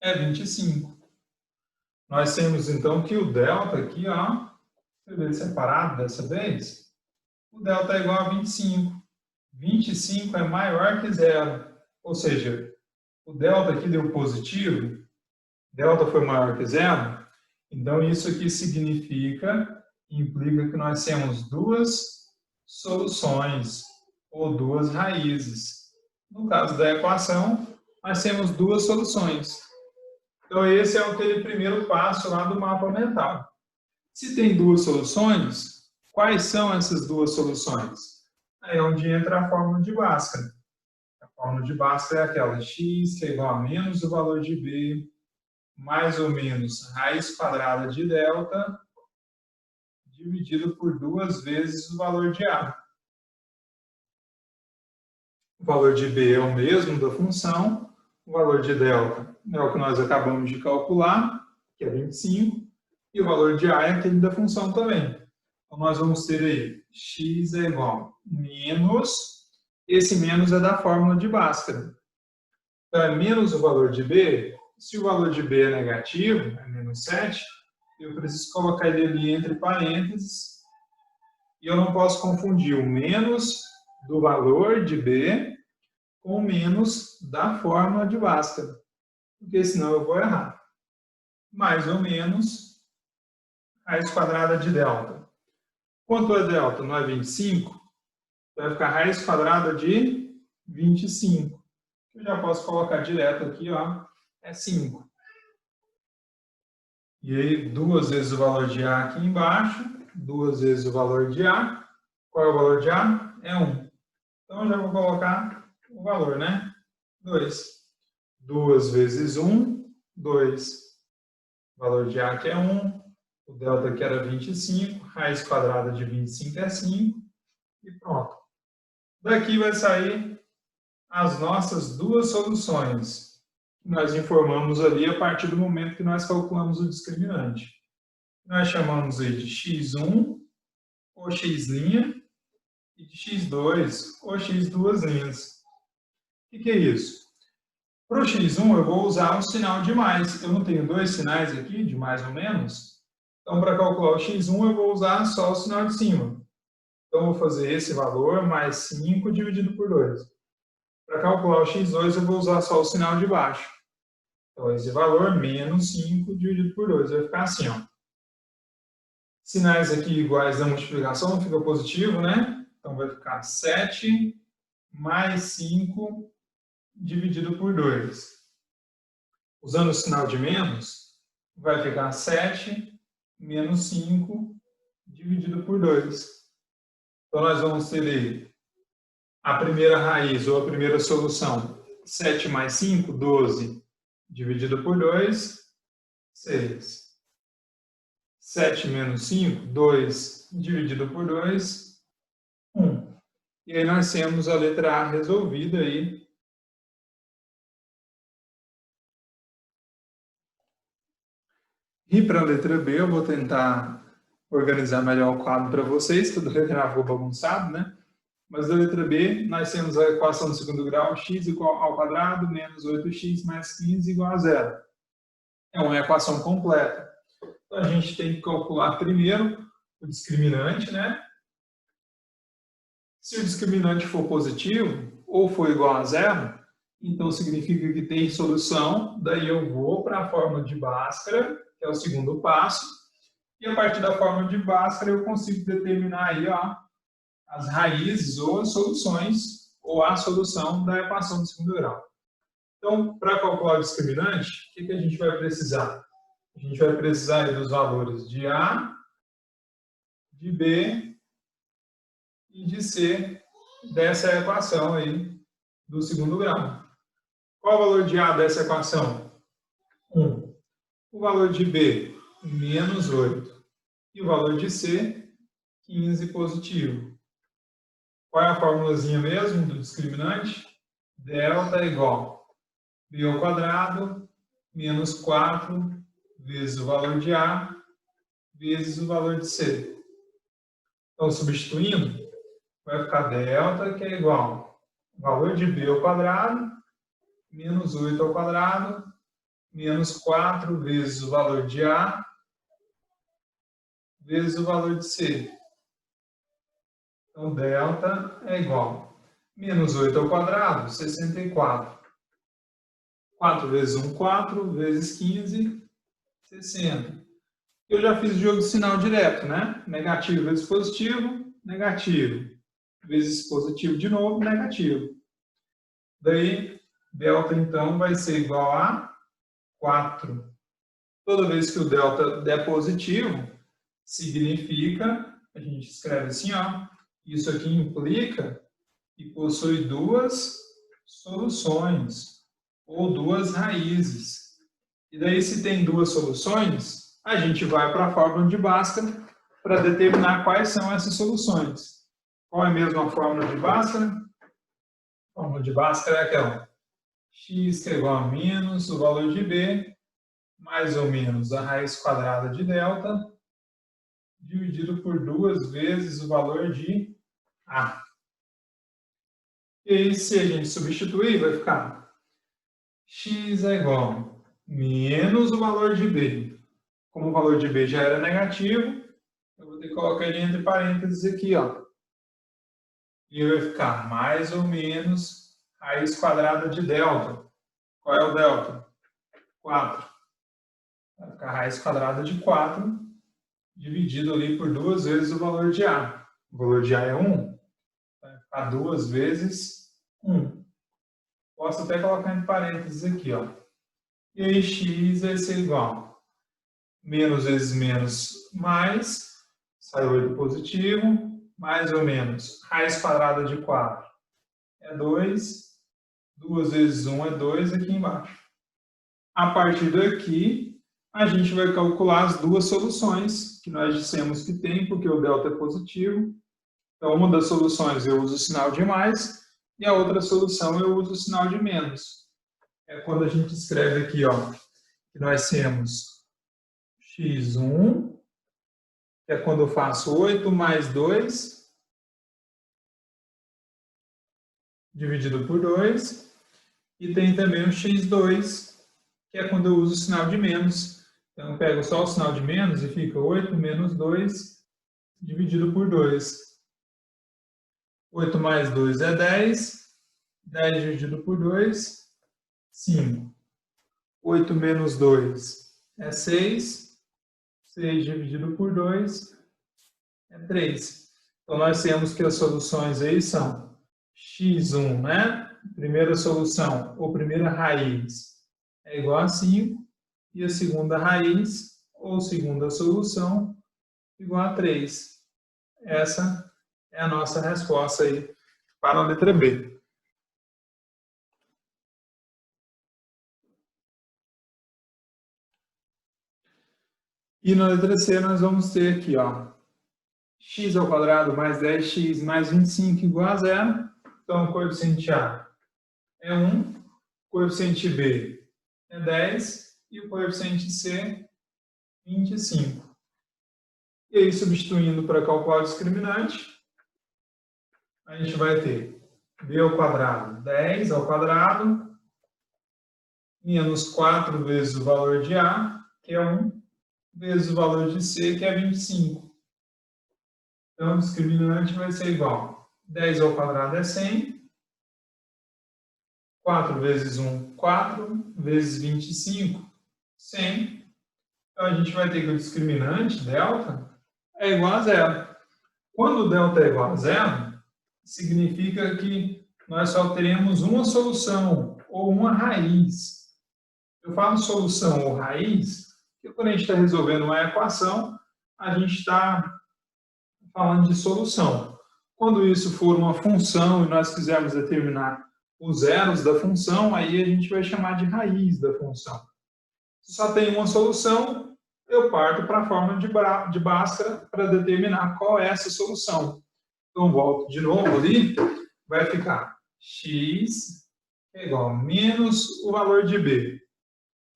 é 25. Nós temos, então, que o delta aqui, ó, escrever separado dessa vez, o delta é igual a 25. 25 é maior que zero. Ou seja, o delta aqui deu positivo, delta foi maior que zero, então isso aqui implica que nós temos duas soluções, ou duas raízes. No caso da equação, nós temos duas soluções. Então esse é aquele primeiro passo lá do mapa mental. Se tem duas soluções, quais são essas duas soluções? Aí é onde entra a fórmula de Bhaskara. A fórmula de Bhaskara é aquela x que é igual a menos o valor de b, mais ou menos raiz quadrada de delta, dividido por 2 vezes o valor de a. O valor de b é o mesmo da função, o valor de delta é o que nós acabamos de calcular, que é 25, e o valor de a é aquele da função também. Então, nós vamos ter aí, x é igual a menos, esse menos é da fórmula de Bhaskara. Então, é menos o valor de b. Se o valor de b é negativo, é menos 7, eu preciso colocar ele ali entre parênteses, e eu não posso confundir o menos do valor de b com o menos da fórmula de Bhaskara, porque senão eu vou errar. Mais ou menos raiz quadrada de delta. Quanto é delta? Não é 25? Vai ficar raiz quadrada de 25. Eu já posso colocar direto aqui, ó, é 5. E aí, 2 vezes o valor de a aqui embaixo, 2 vezes o valor de a. Qual é o valor de a? É 1. Então, eu já vou colocar o valor, né? 2. 2 vezes 1, 2. O valor de a aqui é 1. O delta aqui era 25. Raiz quadrada de 25 é 5. E pronto. Daqui vai sair as nossas duas soluções. Nós informamos ali a partir do momento que nós calculamos o discriminante. Nós chamamos aí de x1, ou x', e de x2, ou x duas linhas. O que é isso? Para o x1 eu vou usar um sinal de mais. Eu não tenho dois sinais aqui, de mais ou menos. Então, para calcular o x1 eu vou usar só o sinal de cima. Então, eu vou fazer esse valor mais 5 dividido por 2. Para calcular o x2 eu vou usar só o sinal de baixo. Então, esse valor menos 5 dividido por 2. Vai ficar assim, ó. Sinais aqui iguais da multiplicação, fica positivo, né? Então, vai ficar 7 mais 5 dividido por 2. Usando o sinal de menos, vai ficar 7 menos 5 dividido por 2. Então, nós vamos ter aí a primeira raiz, ou a primeira solução. 7 mais 5, 12. Dividido por 2, 6. 7 menos 5, 2. Dividido por 2, 1. E aí nós temos a letra A resolvida aí. E para a letra B, eu vou tentar organizar melhor o quadro para vocês, que a letra A ficou bagunçado, né? Mas da letra B, nós temos a equação do segundo grau, x igual ao quadrado menos 8x mais 15 igual a 0. É uma equação completa. Então, a gente tem que calcular primeiro o discriminante, né? Se o discriminante for positivo ou for igual a 0, então significa que tem solução. Daí eu vou para a fórmula de Bhaskara, que é o segundo passo. E a partir da fórmula de Bhaskara eu consigo determinar aí, ó, as raízes ou as soluções, ou a solução da equação do segundo grau. Então, para calcular o discriminante, o que a gente vai precisar? A gente vai precisar dos valores de A, de B e de C dessa equação aí do segundo grau. Qual o valor de A dessa equação? 1. O valor de B, menos 8. E o valor de C, 15 positivo. Qual é a formulazinha mesmo do discriminante? Delta é igual a b ao quadrado menos 4 vezes o valor de A vezes o valor de C. Então, substituindo, vai ficar delta, que é igual ao valor de b ao quadrado menos 8 ao quadrado menos 4 vezes o valor de A vezes o valor de C. Então, delta é igual a menos 8 ao quadrado, 64. 4 vezes 1, 4, vezes 15, 60. Eu já fiz o jogo de sinal direto, né? Negativo vezes positivo, negativo. Vezes positivo de novo, negativo. Daí, delta, então, vai ser igual a 4. Toda vez que o delta der positivo, significa, a gente escreve assim, ó, isso aqui implica e possui duas soluções, ou duas raízes. E daí, se tem duas soluções, a gente vai para a fórmula de Bhaskara para determinar quais são essas soluções. Qual é mesmo a fórmula de Bhaskara? A fórmula de Bhaskara é aquela: x que é igual a menos o valor de b, mais ou menos a raiz quadrada de delta, dividido por 2 vezes o valor de A. E aí, se a gente substituir, vai ficar x é igual a menos o valor de b. Como o valor de b já era negativo, eu vou ter que colocar ele entre parênteses aqui, ó. E vai ficar mais ou menos raiz quadrada de delta. Qual é o delta? 4. Vai ficar raiz quadrada de 4, dividido ali por 2 vezes o valor de A. O valor de A é 1. Vai ficar 2 vezes 1. Posso até colocar entre parênteses aqui, ó. E aí, x vai ser igual a menos vezes menos mais, sai 8 positivo, mais ou menos raiz quadrada de 4 é 2, 2 vezes 1 é 2 aqui embaixo. A partir daqui, a gente vai calcular as duas soluções que nós dissemos que tem, porque o delta é positivo. Então, uma das soluções eu uso o sinal de mais, e a outra solução eu uso o sinal de menos. É quando a gente escreve aqui, ó, que nós temos x1, que é quando eu faço 8 mais 2, dividido por 2, e tem também o x2, que é quando eu uso o sinal de menos. Então, eu pego só o sinal de menos e fica 8 menos 2, dividido por 2. 8 mais 2 é 10, 10 dividido por 2, 5. 8 menos 2 é 6, 6 dividido por 2 é 3. Então, nós temos que as soluções aí são x1, né? Primeira solução, ou primeira raiz, é igual a 5, e a segunda raiz, ou segunda solução, igual a 3. Essa é a nossa resposta aí para a letra B. E na letra C nós vamos ter aqui, ó, x ao quadrado mais 10x mais 25 igual a 0. Então, o coeficiente A é 1, o coeficiente B é 10 e o coeficiente C, 25. E aí, substituindo para calcular o discriminante, a gente vai ter b ao quadrado, 10 ao quadrado, menos 4 vezes o valor de A, que é 1, vezes o valor de C, que é 25. Então, o discriminante vai ser igual a 10 ao quadrado é 100, 4 vezes 1, 4, vezes 25, 100. Então, a gente vai ter que o discriminante, delta, é igual a 0. Quando o delta é igual a 0, significa que nós só teremos uma solução, ou uma raiz. Eu falo solução ou raiz, porque quando a gente está resolvendo uma equação, a gente está falando de solução. Quando isso for uma função e nós quisermos determinar os zeros da função, aí a gente vai chamar de raiz da função. Se só tem uma solução, eu parto para a fórmula de Bhaskara para determinar qual é essa solução. Então, volto de novo ali, vai ficar x é igual a menos o valor de b.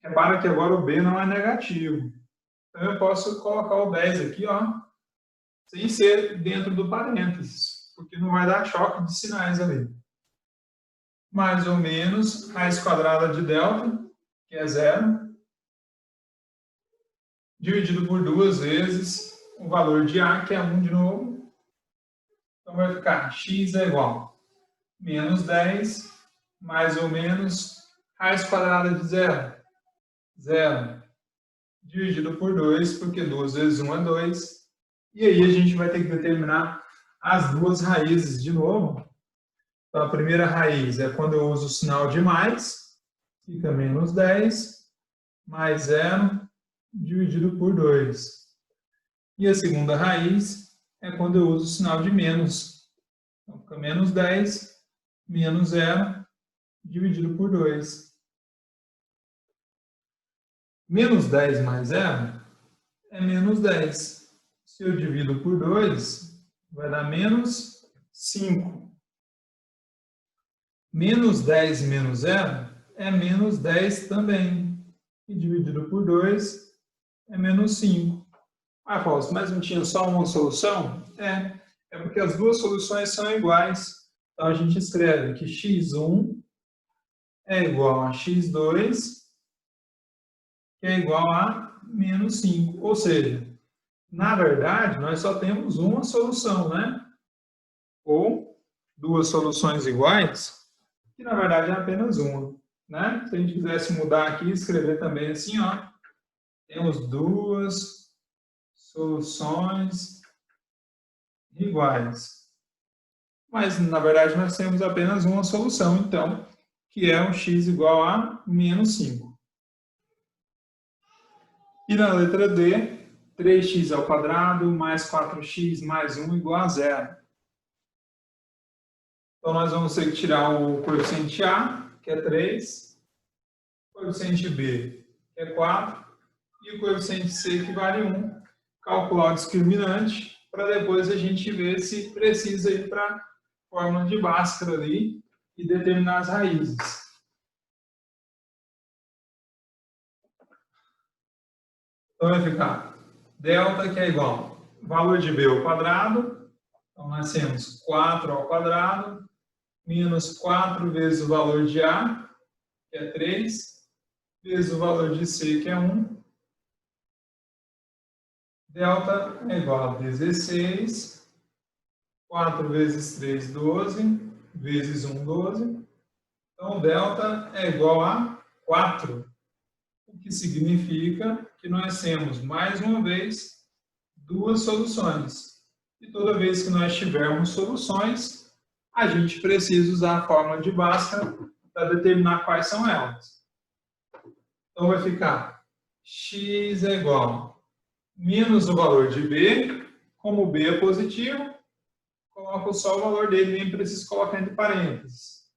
Repara que agora o b não é negativo. Então, eu posso colocar o 10 aqui, ó, sem ser dentro do parênteses, porque não vai dar choque de sinais ali. Mais ou menos raiz quadrada de delta, que é 0, dividido por 2 vezes o valor de a, que é 1 de novo. Então, vai ficar x é igual a menos 10, mais ou menos raiz quadrada de 0. 0 dividido por 2, porque 2 vezes 1 é 2. E aí a gente vai ter que determinar as duas raízes de novo. Então, a primeira raiz é quando eu uso o sinal de mais, fica menos 10, mais 0, dividido por 2. E a segunda raiz é quando eu uso o sinal de menos. Então, fica menos 10, menos 0, dividido por 2. Menos 10 mais 0 é menos 10. Se eu divido por 2, vai dar menos 5. Menos 10 menos 0 é menos 10 também. E dividido por 2 é menos 5. Ah, Fausto, mas não tinha só uma solução? É porque as duas soluções são iguais. Então, a gente escreve que x1 é igual a x2, que é igual a menos 5. Ou seja, na verdade, nós só temos uma solução, né? Ou duas soluções iguais, que na verdade é apenas uma, né? Se a gente quisesse mudar aqui e escrever também assim, ó, temos duas soluções iguais. Mas, na verdade, nós temos apenas uma solução, então, que é um x igual a menos 5. E na letra D, 3x ao quadrado mais 4x mais 1 igual a 0. Então, nós vamos ter que tirar o coeficiente A, que é 3, o coeficiente B, que é 4, e o coeficiente C, que vale 1. Calcular o discriminante, para depois a gente ver se precisa ir para a fórmula de Bhaskara ali e determinar as raízes. Então, vai ficar delta, que é igual ao valor de B ao quadrado. Então, nós temos 4 ao quadrado, menos 4 vezes o valor de A, que é 3, vezes o valor de C, que é 1. Delta é igual a 16, 4 vezes 3, 12, vezes 1, 12. Então, delta é igual a 4, o que significa que nós temos, mais uma vez, duas soluções. E toda vez que nós tivermos soluções, a gente precisa usar a fórmula de Bhaskara para determinar quais são elas. Então, vai ficar x é igual a menos o valor de B, como B é positivo, coloco só o valor dele, nem preciso colocar entre parênteses.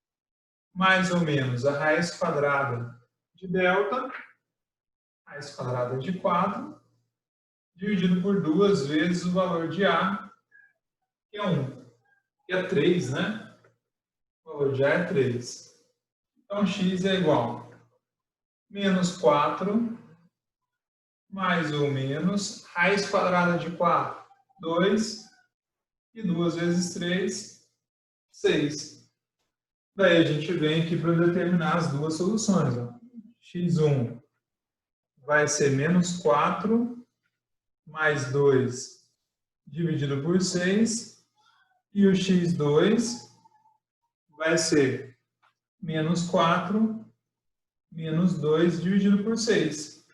Mais ou menos a raiz quadrada de delta, raiz quadrada de 4, dividido por 2 vezes o valor de A, que é 1, que é 3, né? O valor de A é 3. Então, x é igual a menos 4, mais ou menos, raiz quadrada de 4, 2, e 2 vezes 3, 6. Daí a gente vem aqui para determinar as duas soluções. Ó. x1 vai ser menos 4, mais 2, dividido por 6, e o x2 vai ser menos 4, menos 2, dividido por 6.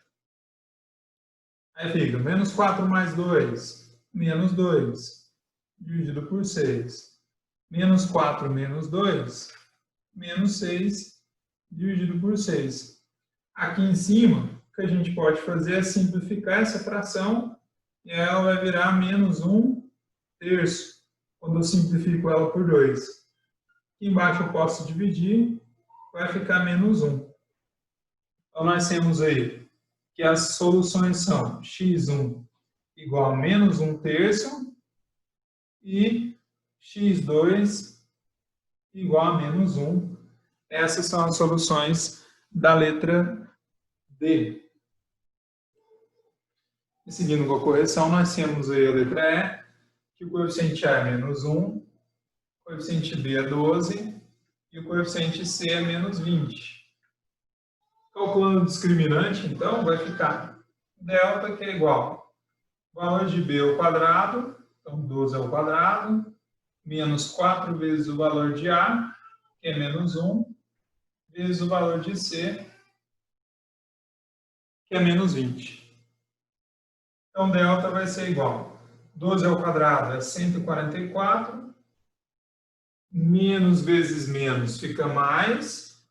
Aí fica menos 4 mais 2, menos 2, dividido por 6. Menos 4 menos 2, menos 6, dividido por 6. Aqui em cima, o que a gente pode fazer é simplificar essa fração e ela vai virar menos 1 terço, quando eu simplifico ela por 2. Aqui embaixo eu posso dividir, vai ficar menos 1. Então, nós temos aí que as soluções são x1 igual a menos 1 terço e x2 igual a menos 1. Essas são as soluções da letra D. E seguindo com a correção, nós temos aí a letra E, que o coeficiente A é menos 1, o coeficiente B é 12 e o coeficiente C é menos 20. Calculando o discriminante, então, vai ficar delta, que é igual ao valor de B ao quadrado, então 12 ao quadrado, menos 4 vezes o valor de A, que é menos 1, vezes o valor de C, que é menos 20. Então, delta vai ser igual a 12 ao quadrado é 144, menos vezes menos fica mais,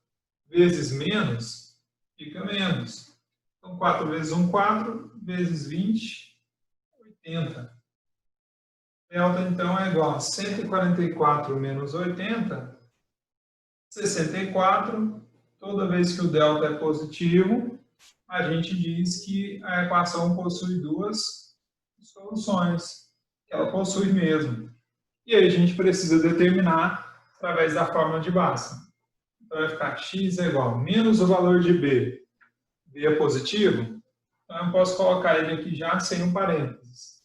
vezes menos fica menos. Então, 4 vezes 1, 4, vezes 20, 80. Delta, então, é igual a 144 menos 80, 64. Toda vez que o delta é positivo, a gente diz que a equação possui duas soluções, que ela possui mesmo. E aí a gente precisa determinar através da fórmula de Bhaskara. Então vai ficar x é igual a menos o valor de b. B é positivo, então eu posso colocar ele aqui já sem um parênteses.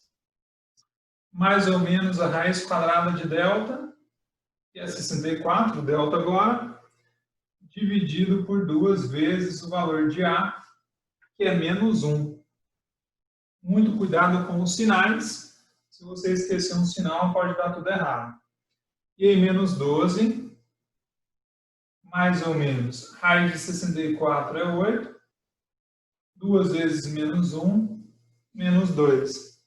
Mais ou menos a raiz quadrada de delta, que é 64, delta agora, dividido por 2 vezes o valor de A, que é menos 1. Muito cuidado com os sinais. Se você esquecer um sinal, pode dar tudo errado. E aí, menos 12, mais ou menos, raiz de 64 é 8. 2 vezes menos 1, menos 2.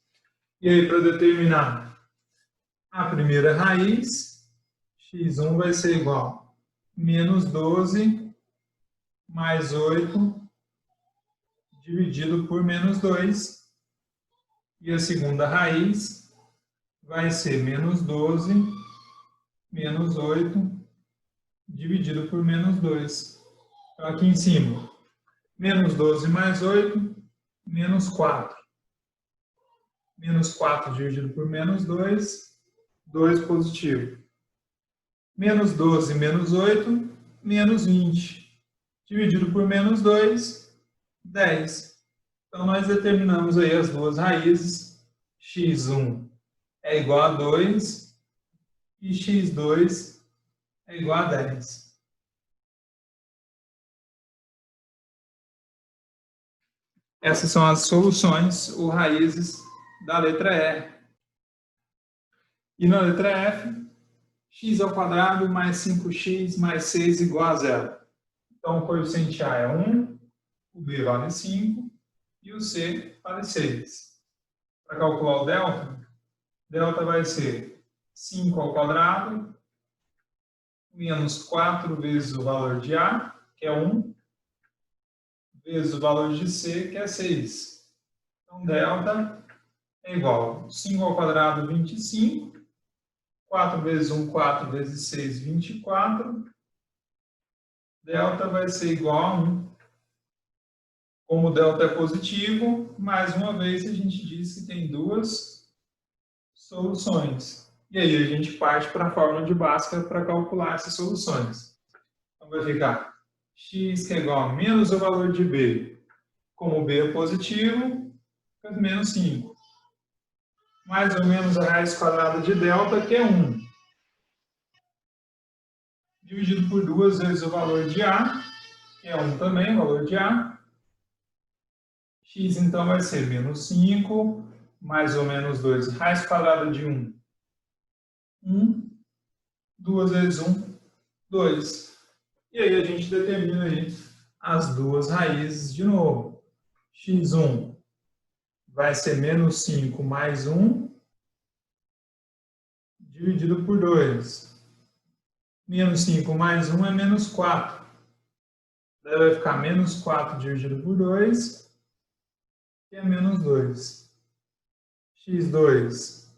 E aí, para determinar a primeira raiz, x1 vai ser igual a menos 12 mais 8 dividido por menos 2. E a segunda raiz vai ser menos 12 menos 8 dividido por menos 2. Então, aqui em cima, menos 12 mais 8, menos 4. Menos 4 dividido por menos 2, 2 positivo. Menos 12 menos 8, menos 20. Dividido por menos 2, 10. Então, nós determinamos aí as duas raízes. x1 é igual a 2 e x2 é igual a 10. Essas são as soluções ou raízes da letra E. E na letra F, x ao quadrado mais 5x mais 6 igual a 0. Então, o coeficiente A é 1, o B vale 5 e o C vale 6. Para calcular o delta vai ser 5 ao quadrado menos 4 vezes o valor de A, que é 1, vezes o valor de C, que é 6. Então, delta é igual a 5 ao quadrado, 25. 4 vezes 1, 4 vezes 6, 24. Delta vai ser igual a 1. Como o delta é positivo, mais uma vez a gente diz que tem duas soluções. E aí a gente parte para a fórmula de Bhaskara para calcular essas soluções. Então vai ficar x que é igual a menos o valor de b. Como b é positivo, fica menos 5. Mais ou menos a raiz quadrada de delta, que é 1. Dividido por 2 vezes o valor de a, que é 1 também, o valor de a. X, então, vai ser menos 5, mais ou menos 2. Raiz quadrada de 1, 1. 2 vezes 1, 2. E aí a gente determina aí as duas raízes de novo. x1 vai ser menos 5 mais 1, dividido por 2. Menos 5 mais 1 é menos 4. Daí vai ficar menos 4 dividido por 2, que é menos 2. x2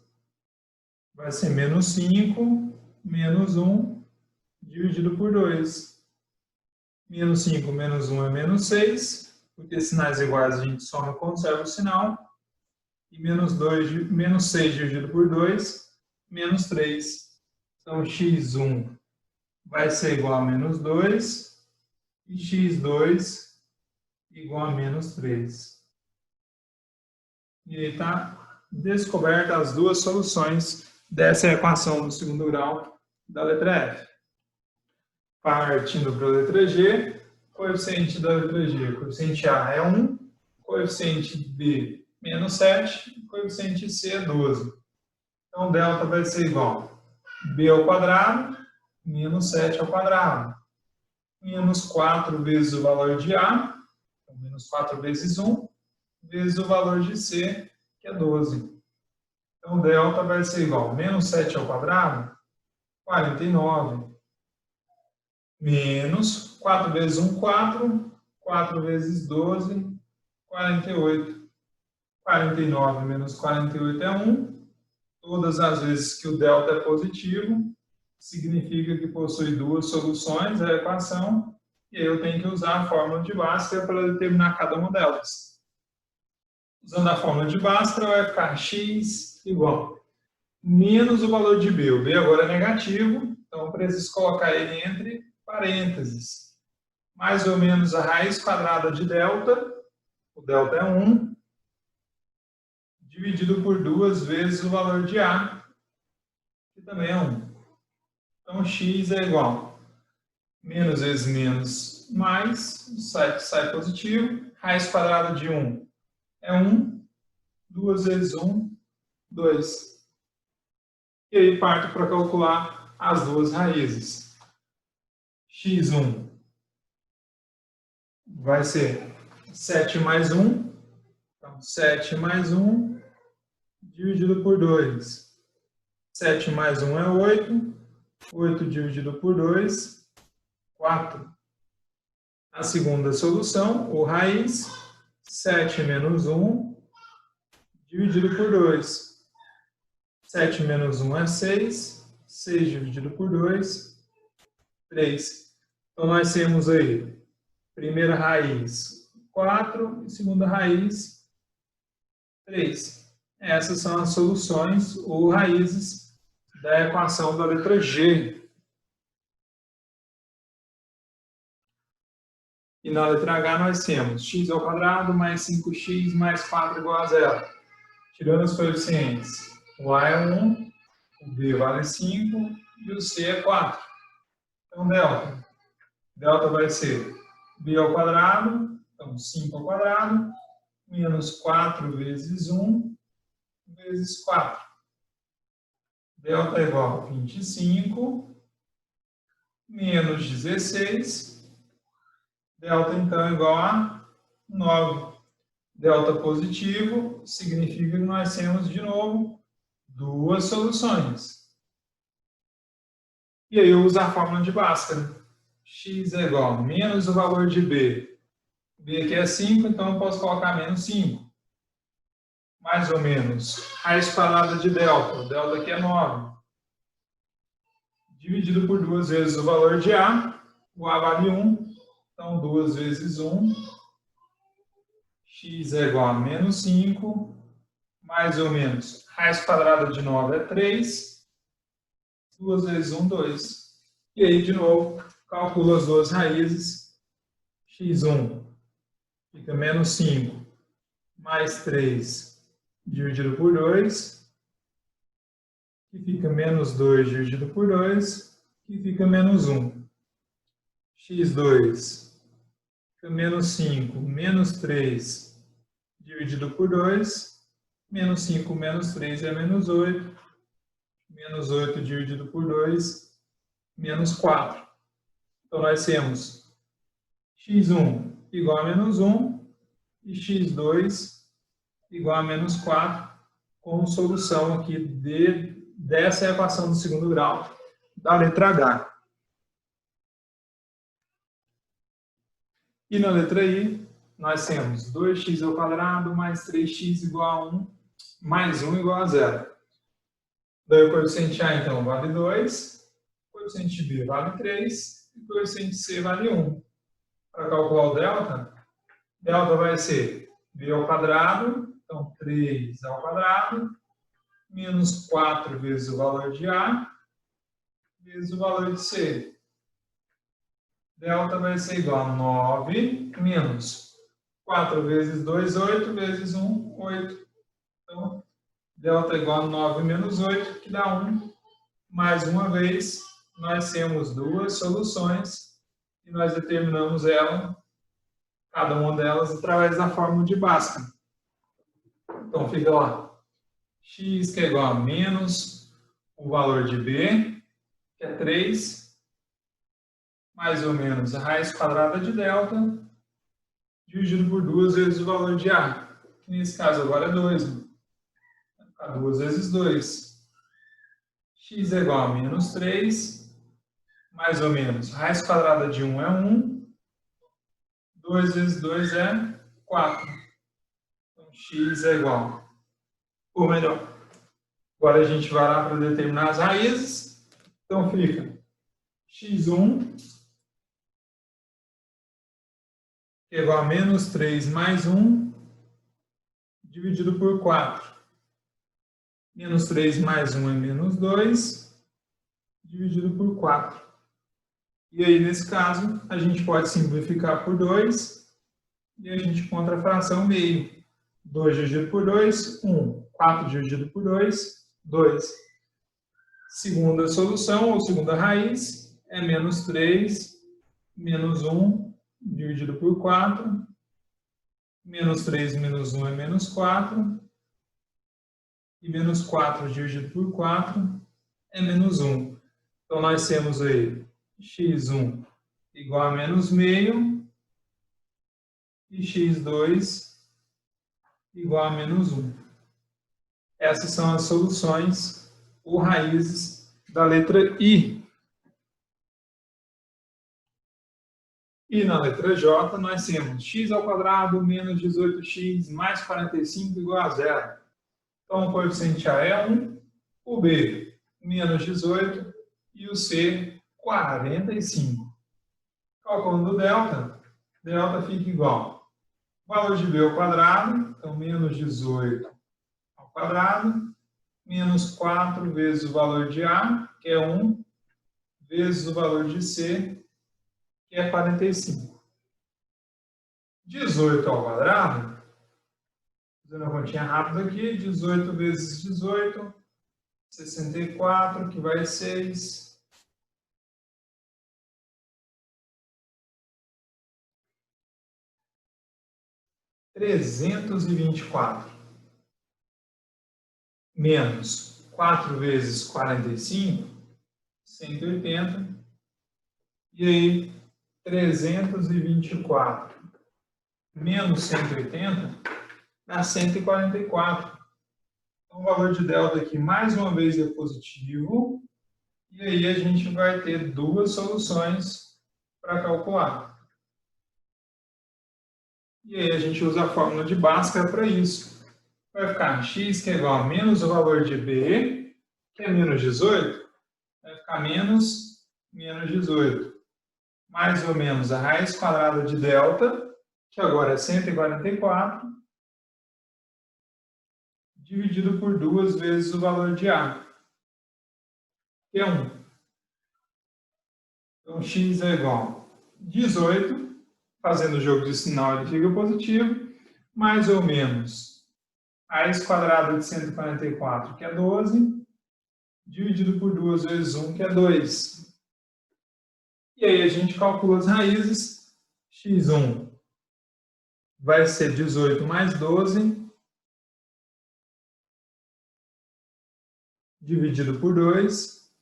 vai ser menos 5, menos 1, dividido por 2. Menos 5 menos 1 é menos 6, porque sinais iguais a gente soma e conserva o sinal. E menos 6 dividido por 2, menos 3. Então, x1 vai ser igual a menos 2 e x2 igual a menos 3. E aí está descoberta as duas soluções dessa equação do segundo grau da letra F. Partindo para a letra G, coeficiente da letra G, coeficiente A é 1, coeficiente B, menos 7, coeficiente C é 12. Então, delta vai ser igual a B ao quadrado, menos 7 ao quadrado, menos 4 vezes o valor de A, então, menos 4 vezes 1, vezes o valor de C, que é 12. Então, delta vai ser igual a menos 7 ao quadrado, 49, menos 4 vezes 1, 4, 4 vezes 12, 48. 49 menos 48 é 1. Todas as vezes que o delta é positivo, significa que possui duas soluções a equação, e aí eu tenho que usar a fórmula de Bhaskara para determinar cada uma delas. Usando a fórmula de Bhaskara, vai ficar x igual menos o valor de b. O b agora é negativo, então eu preciso colocar ele entre parênteses. Mais ou menos a raiz quadrada de delta, o delta é 1, dividido por 2 vezes o valor de a, que também é 1. Então, x é igual a menos vezes menos mais, sai positivo, raiz quadrada de 1 é 1, 2 vezes 1, 2. E aí parto para calcular as duas raízes. x1 vai ser 7 mais 1, então 7 mais 1 dividido por 2. 7 mais 1 é 8, 8 dividido por 2, 4. A segunda solução, ou raiz, 7 menos 1 dividido por 2. 7 menos 1 é 6, 6 dividido por 2, 3. Então, nós temos aí, primeira raiz, 4, e segunda raiz, 3. Essas são as soluções, ou raízes, da equação da letra G. E na letra H nós temos x ao quadrado mais 5x mais 4 igual a 0. Tirando os coeficientes, o A é 1, o B vale 5 e o C é 4. Então, delta. Delta vai ser b ao quadrado, então 5 ao quadrado, menos 4 vezes 1 vezes 4. Delta é igual a 25 menos 16. Delta, então, é igual a 9. Delta positivo significa que nós temos, de novo, duas soluções. E aí eu uso a fórmula de Bhaskara. X é igual a menos o valor de B. B aqui é 5, então eu posso colocar menos 5. Mais ou menos. Raiz quadrada de delta. O delta aqui é 9. Dividido por 2 vezes o valor de A. O A vale 1. Então, 2 vezes 1, x é igual a menos 5, mais ou menos, raiz quadrada de 9 é 3, 2 vezes 1, 2. E aí, de novo, calculo as duas raízes, x1 fica menos 5, mais 3, dividido por 2, que fica menos 2 dividido por 2, que fica menos 1. x2 menos 5, menos 3, dividido por 2, menos 5 menos 3 é menos 8, menos 8 dividido por 2, menos 4. Então, nós temos x1 igual a menos 1 e x2 igual a menos 4, com solução aqui dessa equação do segundo grau da letra H. E na letra I, nós temos 2x ao quadrado mais 3x igual a 1, mais 1 igual a 0. Daí o coeficiente A, então, vale 2, o coeficiente B vale 3, e o coeficiente C vale 1. Para calcular o delta, delta vai ser B ao quadrado, então 3 ao quadrado, menos 4 vezes o valor de A, vezes o valor de C. Delta vai ser igual a 9 menos 4 vezes 2, 8, vezes 1, 8. Então, delta é igual a 9 menos 8, que dá 1. Mais uma vez, nós temos duas soluções e nós determinamos cada uma delas, através da fórmula de Bhaskara. Então, fica lá. X que é igual a menos o valor de B, que é 3, mais ou menos a raiz quadrada de delta, dividido por 2 vezes o valor de A, que nesse caso agora é 2. Né? Vai ficar 2 vezes 2. X é igual a menos 3, mais ou menos, raiz quadrada de 1 é 1, 2 vezes 2 é 4. Então, x é igual, ou melhor, agora a gente vai lá para determinar as raízes. Então, fica x1 que é igual a menos 3 mais 1, dividido por 4. Menos 3 mais 1 é menos 2, dividido por 4. E aí, nesse caso, a gente pode simplificar por 2, e a gente encontra a fração meio. 2 dividido por 2, 1. 4 dividido por 2, 2. Segunda solução, ou segunda raiz, é menos 3, menos 1, dividido por 4. Menos 3 menos 1 é menos 4. E menos 4 dividido por 4 é menos 1. Então, nós temos aí x1 igual a menos meio e x2 igual a menos 1. Essas são as soluções ou raízes da letra I. E na letra J nós temos x ao quadrado menos 18x mais 45 igual a 0. Então o coeficiente A é 1, o B menos 18 e o C 45. Calculando o delta, delta fica igual ao valor de B ao quadrado, então menos 18 ao quadrado, menos 4 vezes o valor de A, que é 1, vezes o valor de C, que é 45. 18 ao quadrado, fazendo a continha rápida aqui, 18 vezes 18, 64, que vai 6. (324) menos 4 vezes 45, 180. E aí, 324 menos 180 dá 144. Então, o valor de delta aqui, mais uma vez, é positivo. E aí, a gente vai ter duas soluções para calcular. E aí, a gente usa a fórmula de Bhaskara para isso. Vai ficar x, que é igual a menos o valor de b, que é menos 18. Vai ficar menos 18. Mais ou menos a raiz quadrada de delta, que agora é 144, dividido por 2 vezes o valor de A, que é 1. Então, x é igual a 18, fazendo o jogo de sinal ele fica positivo, mais ou menos a raiz quadrada de 144, que é 12, dividido por 2 vezes 1, que é 2. E aí a gente calcula as raízes. x1 vai ser 18 mais 12, dividido por 2.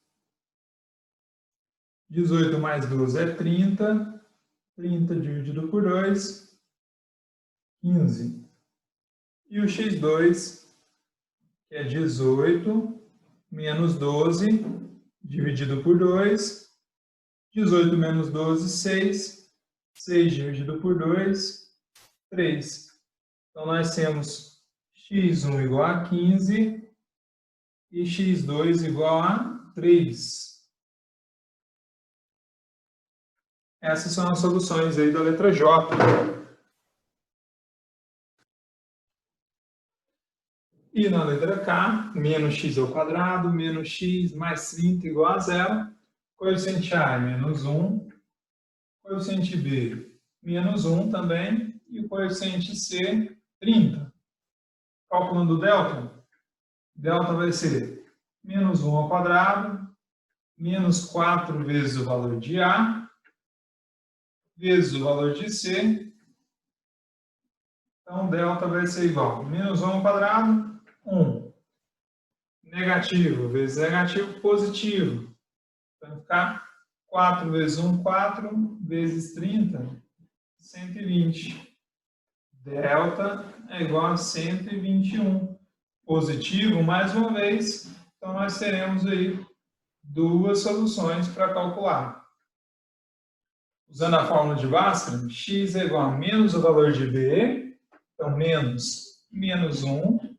18 mais 12 é 30. 30 dividido por 2, 15. E o x2, que é 18 menos 12, dividido por 2. 18 menos 12, 6. 6 dividido por 2, 3. Então, nós temos x1 igual a 15 e x2 igual a 3. Essas são as soluções aí da letra J. E na letra K, menos x ao quadrado, menos x mais 30 igual a 0. Coeficiente A é menos 1, coeficiente B menos 1 também, e o coeficiente C, 30. Calculando o delta, delta vai ser menos 1 ao quadrado, menos 4 vezes o valor de A, vezes o valor de C. Então, delta vai ser igual a menos 1 ao quadrado, 1. Negativo vezes negativo, positivo. Vai ficar 4 vezes 1, 4, vezes 30, 120. Delta é igual a 121. Positivo, mais uma vez. Então, nós teremos aí duas soluções para calcular. Usando a fórmula de Bhaskara, x é igual a menos o valor de b, então menos 1,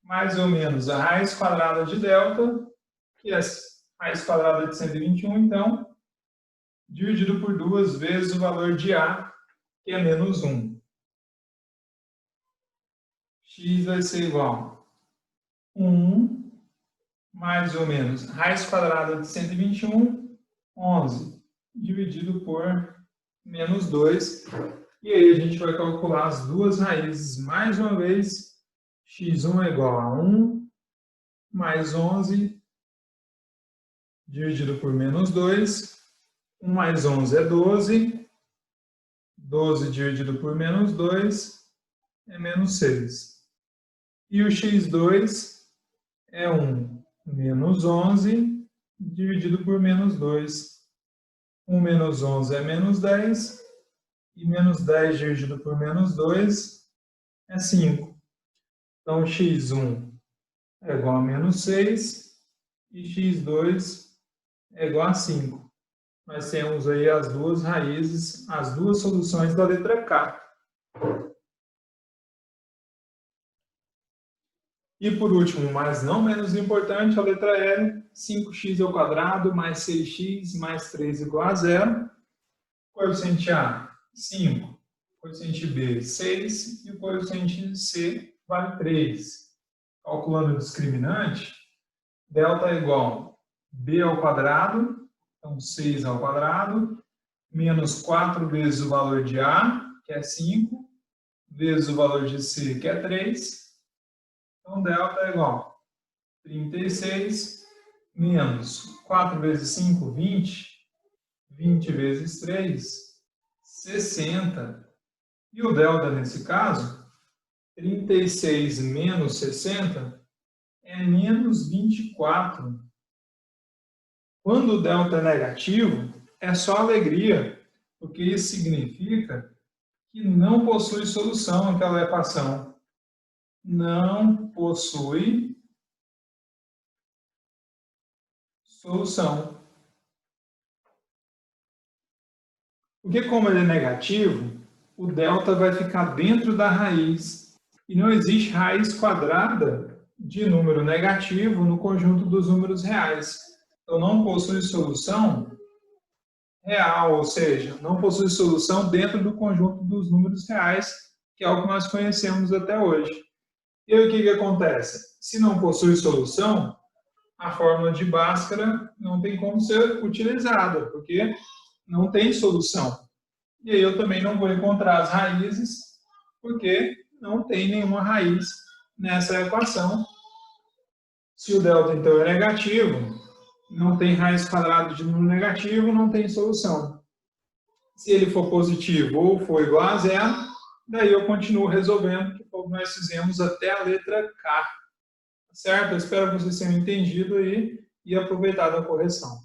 mais ou menos a raiz quadrada de delta, que é a raiz quadrada de 121, então, dividido por 2 vezes o valor de a, que é menos 1. X vai ser igual a 1, mais ou menos raiz quadrada de 121, 11, dividido por menos 2. E aí a gente vai calcular as duas raízes mais uma vez. x1 é igual a 1 mais 11 dividido por menos 2. 1 mais 11 é 12. 12 dividido por menos 2 é menos 6. E o x2 é 1 menos 11 dividido por menos 2. 1 menos 11 é menos 10. E menos 10 dividido por menos 2 é 5. Então, x1 é igual a menos 6 e x2 é igual a 5. Nós temos aí as duas raízes, as duas soluções da letra K. E por último, mas não menos importante, a letra L, 5x ao quadrado mais 6x mais 3 igual a 0. Coeficiente A, 5. Coeficiente B, 6. E o coeficiente C vale 3. Calculando o discriminante, delta é igual a b ao quadrado, então 6 ao quadrado, menos 4 vezes o valor de A, que é 5, vezes o valor de C, que é 3. Então, delta é igual a 36, menos 4 vezes 5, 20. 20 vezes 3, 60. E o delta, nesse caso, 36 menos 60 é menos 24. Quando o delta é negativo, é só alegria, porque isso significa que não possui solução aquela equação. Não possui solução. Porque como ele é negativo, o delta vai ficar dentro da raiz. E não existe raiz quadrada de número negativo no conjunto dos números reais. Então, não possui solução real, ou seja, não possui solução dentro do conjunto dos números reais, que é o que nós conhecemos até hoje. E aí, o que acontece? Se não possui solução, a fórmula de Bhaskara não tem como ser utilizada, porque não tem solução. E aí eu também não vou encontrar as raízes, porque não tem nenhuma raiz nessa equação. Se o delta, então, é negativo, não tem raiz quadrada de número negativo, não tem solução. Se ele for positivo ou for igual a zero, daí eu continuo resolvendo, que foi o que nós fizemos até a letra K. Certo? Eu espero que vocês tenham entendido aí e aproveitado a correção.